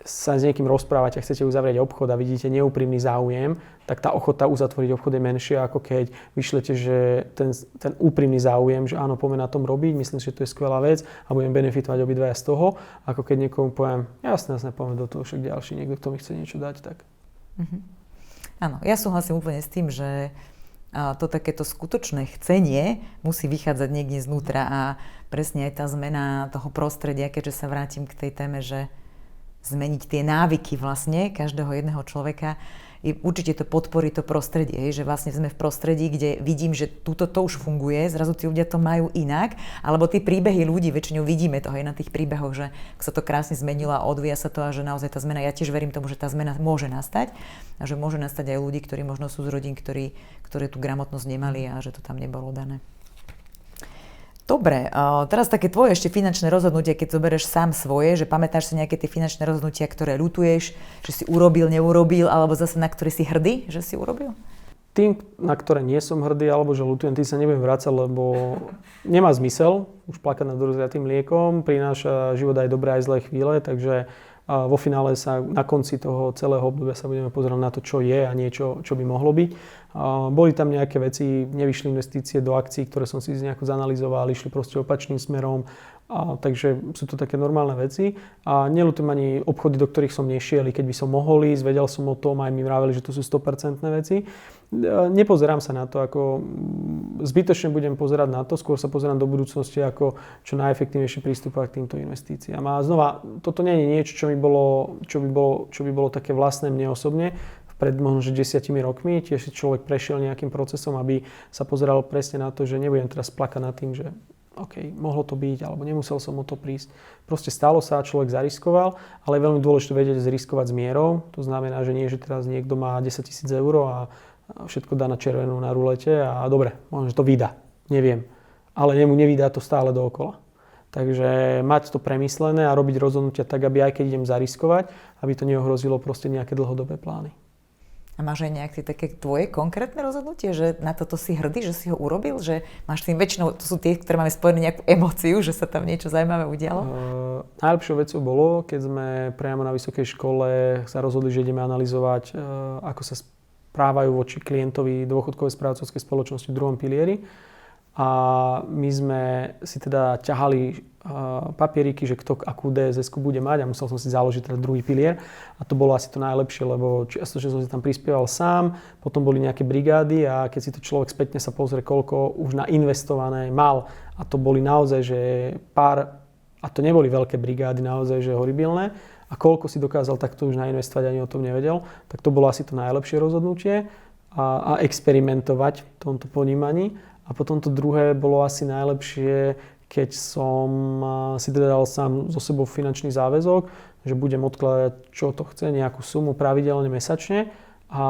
sa s niekým rozprávať a chcete uzavrieť obchod a vidíte neúprimný záujem, tak tá ochota uzatvoriť obchod je menšia, ako keď vyšlete, že ten úprimný záujem, že áno, poďme na tom robiť, myslím, že to je skvelá vec a budem benefitovať obidvaja z toho, ako keď niekomu poviem, jasne, poďme do toho, však ďalší, niekto, kto mi chce niečo dať, tak. Áno, ja súhlasím úplne s tým, že to takéto skutočné chcenie musí vychádzať niekde znútra a presne aj tá zmena toho prostredia, keďže sa vrátim k tej téme, že zmeniť tie návyky vlastne každého jedného človeka, určite to podporí to prostredie, že vlastne sme v prostredí, kde vidím, že túto to už funguje, zrazu tí ľudia to majú inak, alebo tie príbehy ľudí, väčšinou vidíme to aj na tých príbehoch, že sa to krásne zmenilo a odvíja sa to a že naozaj tá zmena, ja tiež verím tomu, že tá zmena môže nastať a že môže nastať aj ľudí, ktorí možno sú z rodín, ktorí tú gramotnosť nemali a že to tam nebolo dané. Dobre, teraz také tvoje ešte finančné rozhodnutie, keď zoberieš sám svoje, že pamätáš si nejaké tie finančné rozhodnutia, ktoré ľutuješ, že si urobil, neurobil, alebo zase na ktoré si hrdý, že si urobil? Tým, na ktoré nie som hrdý, alebo že ľutujem, tým sa nebudem vrácať, lebo nemá zmysel už plakať nad rozliatým mliekom, prináša život aj dobré, aj zlé chvíle, takže vo finále sa na konci toho celého obdobia sa budeme pozerať na to, čo je a niečo, čo by mohlo byť. Boli tam nejaké veci, nevyšli investície do akcií, ktoré som si nejako zanalizoval, išli proste opačným smerom, takže sú to také normálne veci. A neľutujem ani obchody, do ktorých som nešiel, keď by som mohol ísť, vedel som o tom, aj mi vraveli, že to sú 100% veci. Nepozerám sa na to, ako zbytočne budem pozerať na to, skôr sa pozerám do budúcnosti, ako čo najefektívnejšie prístupovať k týmto investíciám. A znova, toto nie je niečo, čo by bolo také vlastné mne osobne. Pred možno 10 rokmi tiež si človek prešiel nejakým procesom, aby sa pozeral presne na to, že nebudem teraz plakať nad tým, že OK, mohlo to byť, alebo nemusel som o to prísť. Proste stalo sa, človek zariskoval, ale je veľmi dôležité vedieť zriskovať s mierou. To znamená, že nie, že teraz niekto má 10 000 eur a všetko dá na červenú na rulete a dobre, možno, že to vydá, neviem. Ale nevydá to stále dookola. Takže mať to premyslené a robiť rozhodnutia tak, aby aj keď idem zariskovať, aby to neohrozilo proste nejaké dlhodobé plány. A máš aj nejaké také tvoje konkrétne rozhodnutie, že na toto si hrdý, že si ho urobil? Že máš tým väčšinou, to sú tie, ktoré máme spojené nejakú emóciu, že sa tam niečo zaujímavé udialo? Najlepšou vecou bolo, keď sme priamo na vysokej škole sa rozhodli, že ideme analyzovať, ako sa správajú voči klientovi dôchodkovej správcovskej spoločnosti v druhom pilieri. A my sme si teda ťahali papieriky, že kto akú DSS-ku bude mať a musel som si založiť teda druhý pilier. A to bolo asi to najlepšie, lebo čiastočne som si tam prispieval sám, potom boli nejaké brigády a keď si to človek spätne sa pozrie, koľko už nainvestované mal. A to boli naozaj, že pár, a to neboli veľké brigády, naozaj, že horibilné. A koľko si dokázal takto už nainvestovať, ani o tom nevedel. Tak to bolo asi to najlepšie rozhodnutie a experimentovať v tomto ponímaní. A potom to druhé bolo asi najlepšie, keď som si teda dal sám so sebou finančný záväzok, že budem odkladať, čo to chce, nejakú sumu pravidelne mesačne a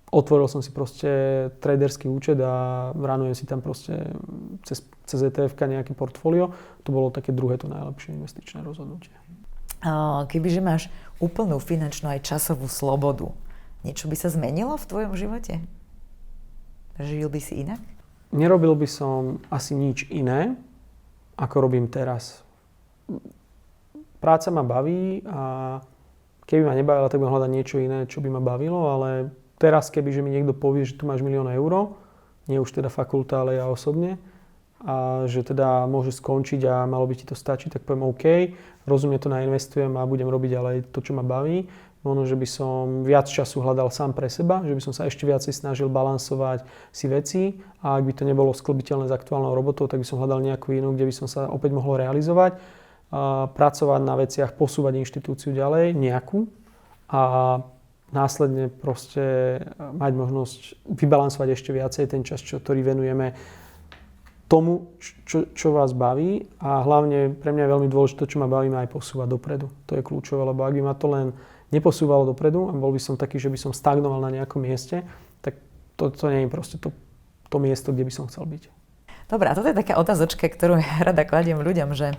otvoril som si proste traderský účet a ranujem si tam proste cez ETF-ka nejaké portfólio. To bolo také druhé to najlepšie investičné rozhodnutie. Kebyže máš úplnú finančnú aj časovú slobodu, niečo by sa zmenilo v tvojom živote? Žil by si inak? Nerobil by som asi nič iné, ako robím teraz. Práca ma baví a keby ma nebavila, tak budem hľadať niečo iné, čo by ma bavilo, ale teraz, kebyže mi niekto povie, že tu máš 1 000 000 eur, nie už teda fakulta, ale ja osobne, a že teda môže skončiť a malo by ti to stačiť, tak poviem OK, rozumne to nainvestujem a budem robiť ale to, čo ma baví. Možno, že by som viac času hľadal sám pre seba, že by som sa ešte viacej snažil balansovať si veci a ak by to nebolo sklbiteľné s aktuálnou robotou, tak by som hľadal nejakú inú, kde by som sa opäť mohol realizovať, pracovať na veciach, posúvať inštitúciu ďalej, nejakú a následne proste mať možnosť vybalansovať ešte viacej ten čas, ktorý venujeme tomu, čo vás baví a hlavne pre mňa je veľmi dôležité, čo ma baví, ma aj posúvať dopredu. To je kľúčové, lebo ak by ma to len neposúvalo dopredu a bol by som taký, že by som stagnoval na nejakom mieste, tak to nie je proste to miesto, kde by som chcel byť. Dobre, a toto je taká otázočka, ktorú ja rada kladiem ľuďom, že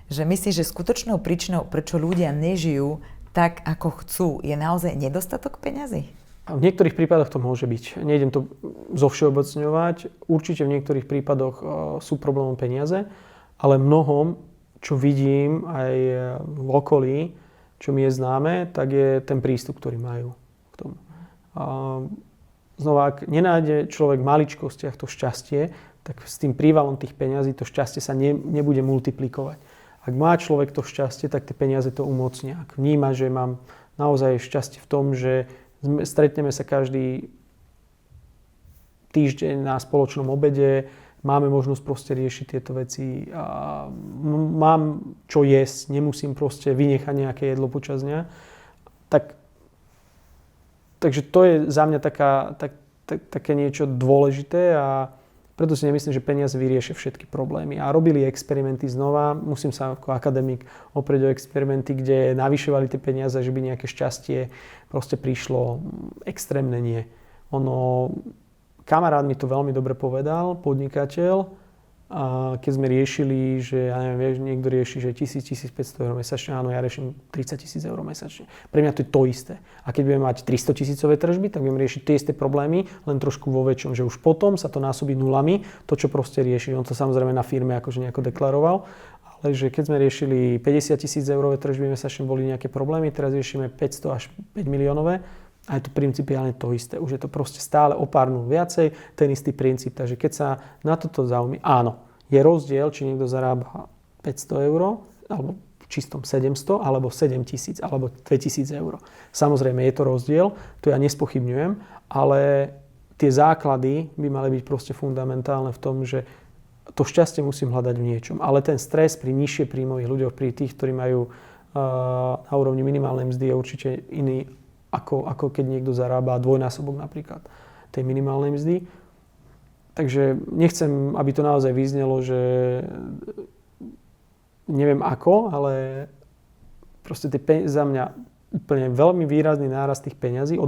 myslíš, že skutočnou príčinou, prečo ľudia nežijú tak, ako chcú, je naozaj nedostatok peňazí? V niektorých prípadoch to môže byť. Nejdem to zovšeobecňovať. Určite v niektorých prípadoch sú problémom peniaze, ale mnohom, čo vidím aj v okolí, čo mi je známe, tak je ten prístup, ktorý majú k tomu. Znova, ak nenájde človek v maličkostiach to šťastie, tak s tým prívalom tých peňazí to šťastie sa nebude multiplikovať. Ak má človek to šťastie, tak tie peniaze to umocnia. Ak vníma, že mám naozaj šťastie v tom, že stretneme sa každý týždeň na spoločnom obede, máme možnosť proste riešiť tieto veci a mám čo jesť, nemusím proste vynechať nejaké jedlo počas dňa. Takže to je za mňa také niečo dôležité a preto si nemyslím, že peniaze vyriešia všetky problémy. A robili experimenty znova, musím sa ako akademik oprieť o experimenty, kde navyšovali tie peniaze, že by nejaké šťastie proste prišlo, extrémne nie. Kamarát mi to veľmi dobre povedal, podnikateľ, a keď sme riešili, že ja neviem, vieš, niekto rieši, že 1000-1500 eur mesačne, áno, ja riešim 30 000 eur mesačne. Pre mňa to je to isté. A keď budeme mať 300 000 tržby, tak budeme riešiť tie isté problémy, len trošku vo väčšom, že už potom sa to násobí nulami, to, čo proste rieši. On to samozrejme na firme akože nejako deklaroval, ale že keď sme riešili 50 000 eurové tržby mesačne, boli nejaké problémy, teraz riešime 500 až 5 miliónové. A je to principiálne to isté. Už je to proste stále o pár nul viacej, ten istý princíp. Takže keď sa na toto zaujíma, áno, je rozdiel, či niekto zarába 500 eur, alebo v čistom 700, alebo 7000, alebo 2000 eur. Samozrejme, je to rozdiel, to ja nespochybňujem, ale tie základy by mali byť proste fundamentálne v tom, že to šťastie musím hľadať v niečom. Ale ten stres pri nižšie príjmových ľuďoch, pri tých, ktorí majú na úrovni minimálnej mzdy, je určite iný ako keď niekto zarába dvojnásobok napríklad tej minimálnej mzdy. Takže nechcem, aby to naozaj vyznelo, že neviem ako, ale proste za mňa úplne veľmi výrazný nárast tých peňazí od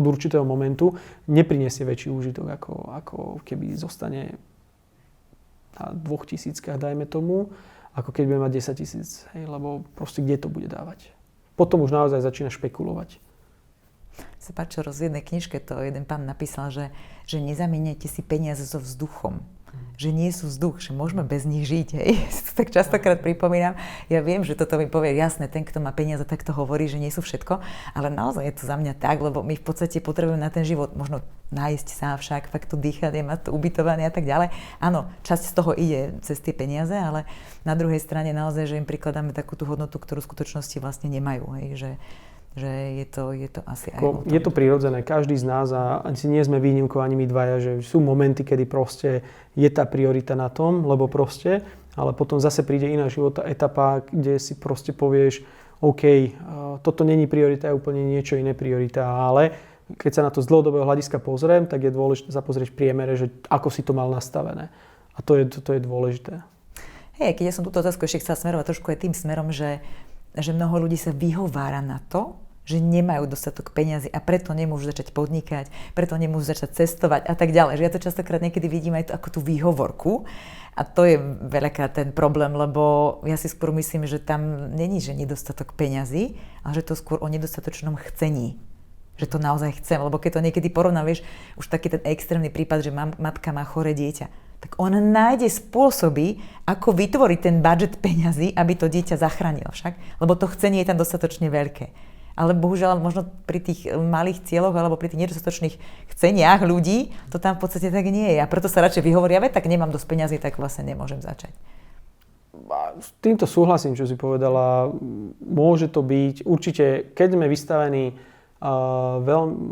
určitého momentu nepriniesie väčší úžitok, ako keby zostane na 2000, dajme tomu, ako keď budeme mať 10 000, hej, lebo proste kde to bude dávať. Potom už naozaj začína špekulovať. Sa páčilo, v jednej knižke to jeden pán napísal, že nezamieňajte si peniaze so vzduchom. Že nie sú vzduch, že môžeme bez nich žiť. Hej. Si to tak častokrát pripomínam. Ja viem, že toto mi povie jasné, ten, kto má peniaze, tak to hovorí, že nie sú všetko, ale naozaj je to za mňa tak, lebo my v podstate potrebujeme na ten život možno nájsť sa však, fakt tu dýchať, mať to ubytovanie a tak ďalej. Áno, časť z toho ide cez tie peniaze, ale na druhej strane naozaj, že im prikladáme takú tú hodnotu, ktorú v skutočnosti vlastne nemajú. Hej. Že je to asi aj o tom. Je to prirodzené. Každý z nás, a asi nie sme výnimkou ani my dvaja, že sú momenty, kedy proste je tá priorita na tom, lebo proste, ale potom zase príde iná životná etapa, kde si proste povieš, OK, toto není priorita, je úplne niečo iné priorita, ale keď sa na to z dlhodobého hľadiska pozriem, tak je dôležité sa pozrieť v priemere, že ako si to mal nastavené. A to je dôležité. Hej, keď ja som túto otázku ešte chcela smerovať trošku aj tým smerom, že mnoho ľudí sa vyhovára na to, že nemajú dostatok peňazí a preto nemôžu začať podnikať, preto nemôžu začať cestovať a tak ďalej. Že ja to častokrát niekedy vidím aj ako tú výhovorku a to je veľakrát ten problém, lebo ja si skôr myslím, že tam není, že nedostatok peňazí, ale že to skôr o nedostatočnom chcení. Že to naozaj chcem, lebo keď to niekedy porovnáš, už taký ten extrémny prípad, že matka má choré dieťa, tak on nájde spôsoby, ako vytvoriť ten budget peňazí, aby to dieťa zachránil však, lebo to chcenie je tam dostatočne veľké. Ale bohužiaľ možno pri tých malých cieľoch alebo pri tých nedostatočných chceniach ľudí to tam v podstate tak nie je. A preto sa radšej vyhovoria, tak nemám dosť peňazí, tak vlastne nemôžem začať. S týmto súhlasím, čo si povedala. Môže to byť. Určite, keď sme vystavení,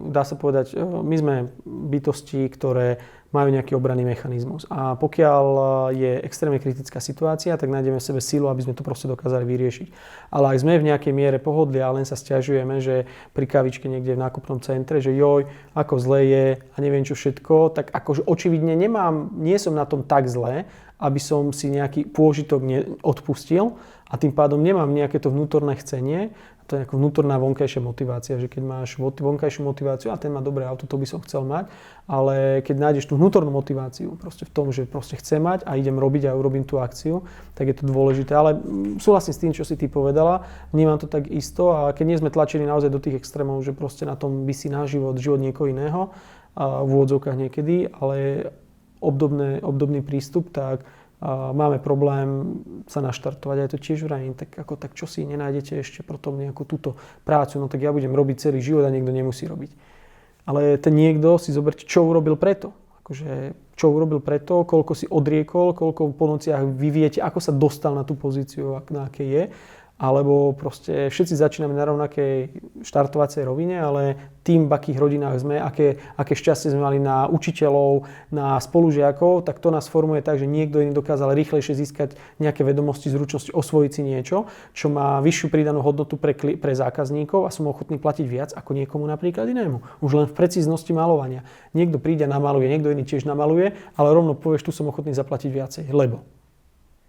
dá sa povedať, my sme bytosti, ktoré majú nejaký obranný mechanizmus. A pokiaľ je extrémne kritická situácia, tak nájdeme v sebe silu, aby sme to proste dokázali vyriešiť. Ale ak sme v nejakej miere pohodlia a len sa sťažujeme, že pri kavičke niekde v nákupnom centre, že joj, ako zle je a neviem čo všetko, tak akože očividne nie som na tom tak zle, aby som si nejaký pôžitok odpustil a tým pádom nemám nejaké to vnútorné chcenie. To je ako vnútorná vonkajšia motivácia, že keď máš vonkajšiu motiváciu a ten má dobré auto, to by som chcel mať, ale keď nájdeš tú vnútornú motiváciu proste v tom, že proste chcem mať a idem robiť a urobím tú akciu, tak je to dôležité. Ale súhlasím s tým, čo si ty povedala, vnímam to tak isto a keď nie sme tlačení naozaj do tých extrémov, že proste na tom visí náš život niekoho iného, a v úvodzovkách niekedy, ale obdobný prístup, tak máme problém sa naštartovať, aj to tiež vrajím, tak čo si nenájdete ešte potom nejakú túto prácu, no tak ja budem robiť celý život a niekto nemusí robiť. Ale ten niekto si zoberte, čo urobil preto. Čo urobil preto, koľko si odriekol, koľko po nociach vyviete, ako sa dostal na tú pozíciu, na akej je. Alebo proste všetci začíname na rovnakej štartovacej rovine, ale tým, v akých rodinách sme, aké šťastie sme mali na učiteľov, na spolužiakov, tak to nás formuje tak, že niekto iný dokázal rýchlejšie získať nejaké vedomosti, zručnosti, osvojiť si niečo, čo má vyššiu pridanú hodnotu pre zákazníkov a som ochotný platiť viac ako niekomu napríklad inému. Už len v precíznosti malovania. Niekto príde a namaluje, niekto iný tiež namaluje, ale rovno povieš, tu som ochotný zaplatiť viacej, lebo.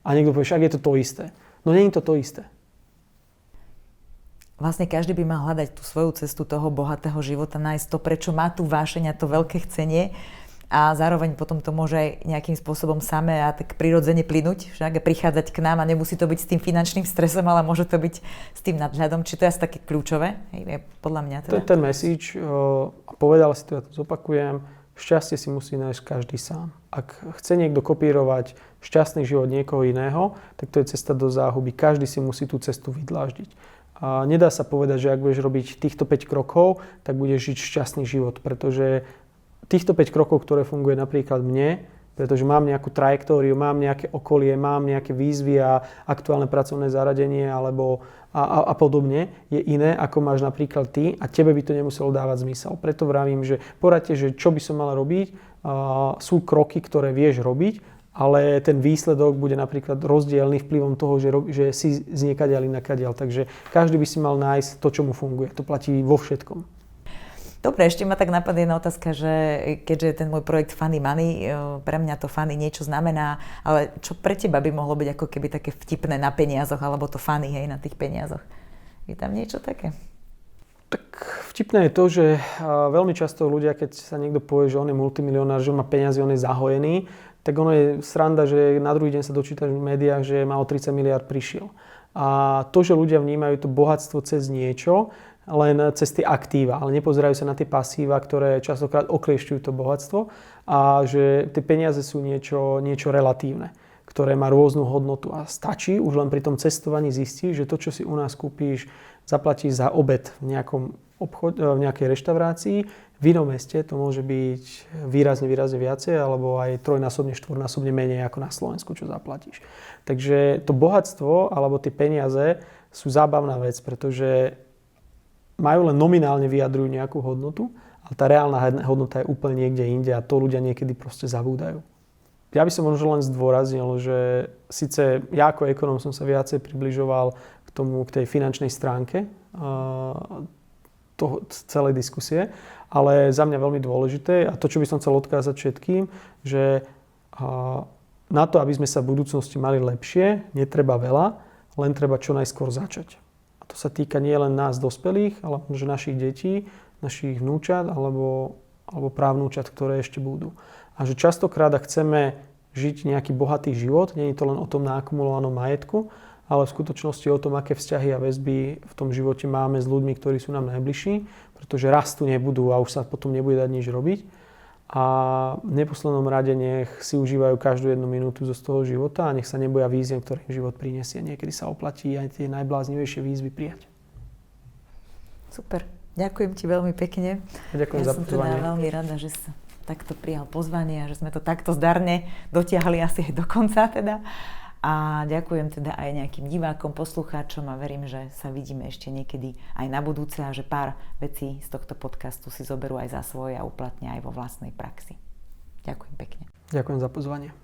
A niekto povie, však je to isté. No nie je to isté. Vlastne každý by mal hľadať tú svoju cestu toho bohatého života, nájsť to, prečo má tú vášeň a to veľké chcenie a zároveň potom to môže aj nejakým spôsobom samé a tak prirodzene plynúť, však prichádzať k nám a nemusí to byť s tým finančným stresom, ale môže to byť s tým nadhľadom, či to je asi také kľúčové, podľa mňa teda. To je ten message, povedal si to, ja to zopakujem, šťastie si musí nájsť každý sám. Ak chce niekto kopírovať šťastný život niekoho iného, tak to je cesta do záhuby, každý si musí tú cestu vydláždiť. A nedá sa povedať, že ak budeš robiť týchto 5 krokov, tak budeš žiť šťastný život, pretože týchto 5 krokov, ktoré funguje napríklad mne, pretože mám nejakú trajektóriu, mám nejaké okolie, mám nejaké výzvy a aktuálne pracovné zaradenie alebo a podobne, je iné, ako máš napríklad ty a tebe by to nemuselo dávať zmysel. Preto vravím, že poradte, že čo by som mal robiť, sú kroky, ktoré vieš robiť, ale ten výsledok bude napríklad rozdielny vplyvom toho, že si z niekadiaľ inakadiaľ. Takže každý by si mal nájsť to, čo mu funguje. To platí vo všetkom. Dobre, ešte ma tak napadá jedna otázka, že keďže ten môj projekt Funny Money, pre mňa to funny niečo znamená, ale čo pre teba by mohlo byť ako keby také vtipné na peniazoch, alebo to funny, hej, na tých peniazoch? Je tam niečo také? Tak vtipné je to, že veľmi často ľudia, keď sa niekto povie, že on je multimilionár, že on má peniaze, on je zahojený, tak ono je sranda, že na druhý deň sa dočítaš v médiách, že má o 30 miliard prišiel. A to, že ľudia vnímajú to bohatstvo cez niečo, len cez tie aktíva, ale nepozerajú sa na tie pasíva, ktoré častokrát okliešťujú to bohatstvo a že tie peniaze sú niečo relatívne, ktoré má rôznu hodnotu a stačí už len pri tom cestovaní zistiť, že to, čo si u nás kúpíš, zaplatíš za obed v nejakej reštaurácii, v inom meste to môže byť výrazne viacej alebo aj trojnásobne, štvornásobne menej ako na Slovensku, čo zaplatíš. Takže to bohatstvo alebo tie peniaze sú zábavná vec, pretože majú len nominálne vyjadrujú nejakú hodnotu, ale tá reálna hodnota je úplne niekde inde a to ľudia niekedy proste zabúdajú. Ja by som možno len zdôraznil, že síce ja ako ekonóm som sa viacej približoval k tej finančnej stránke celej diskusie, ale za mňa veľmi dôležité a to, čo by som chcel odkázať všetkým, že na to, aby sme sa v budúcnosti mali lepšie, netreba veľa, len treba čo najskôr začať. A to sa týka nie len nás, dospelých, ale možno našich detí, našich vnúčat alebo právnúčat, ktoré ešte budú. A že častokrát, ak chceme žiť nejaký bohatý život, nie je to len o tom naakumulovanom majetku, ale v skutočnosti o tom, aké vzťahy a väzby v tom živote máme s ľuďmi, ktorí sú nám najbližší, pretože raz tu nebudú a už sa potom nebude dať nič robiť. A v neposlednom rade nech si užívajú každú jednu minútu zo toho života a nech sa neboja výzviem, ktoré im život prinesie. Niekedy sa oplatí aj tie najbláznivejšie výzvy prijať. Super. Ďakujem ti veľmi pekne. Ďakujem za pozvanie. Ja som teda veľmi rada, že sa takto prijal pozvanie a že sme to takto zdarne dotiahli asi aj do konca teda. A ďakujem teda aj nejakým divákom, poslucháčom a verím, že sa vidíme ešte niekedy aj na budúce a že pár vecí z tohto podcastu si zoberú aj za svoje a uplatnia aj vo vlastnej praxi. Ďakujem pekne. Ďakujem za pozvanie.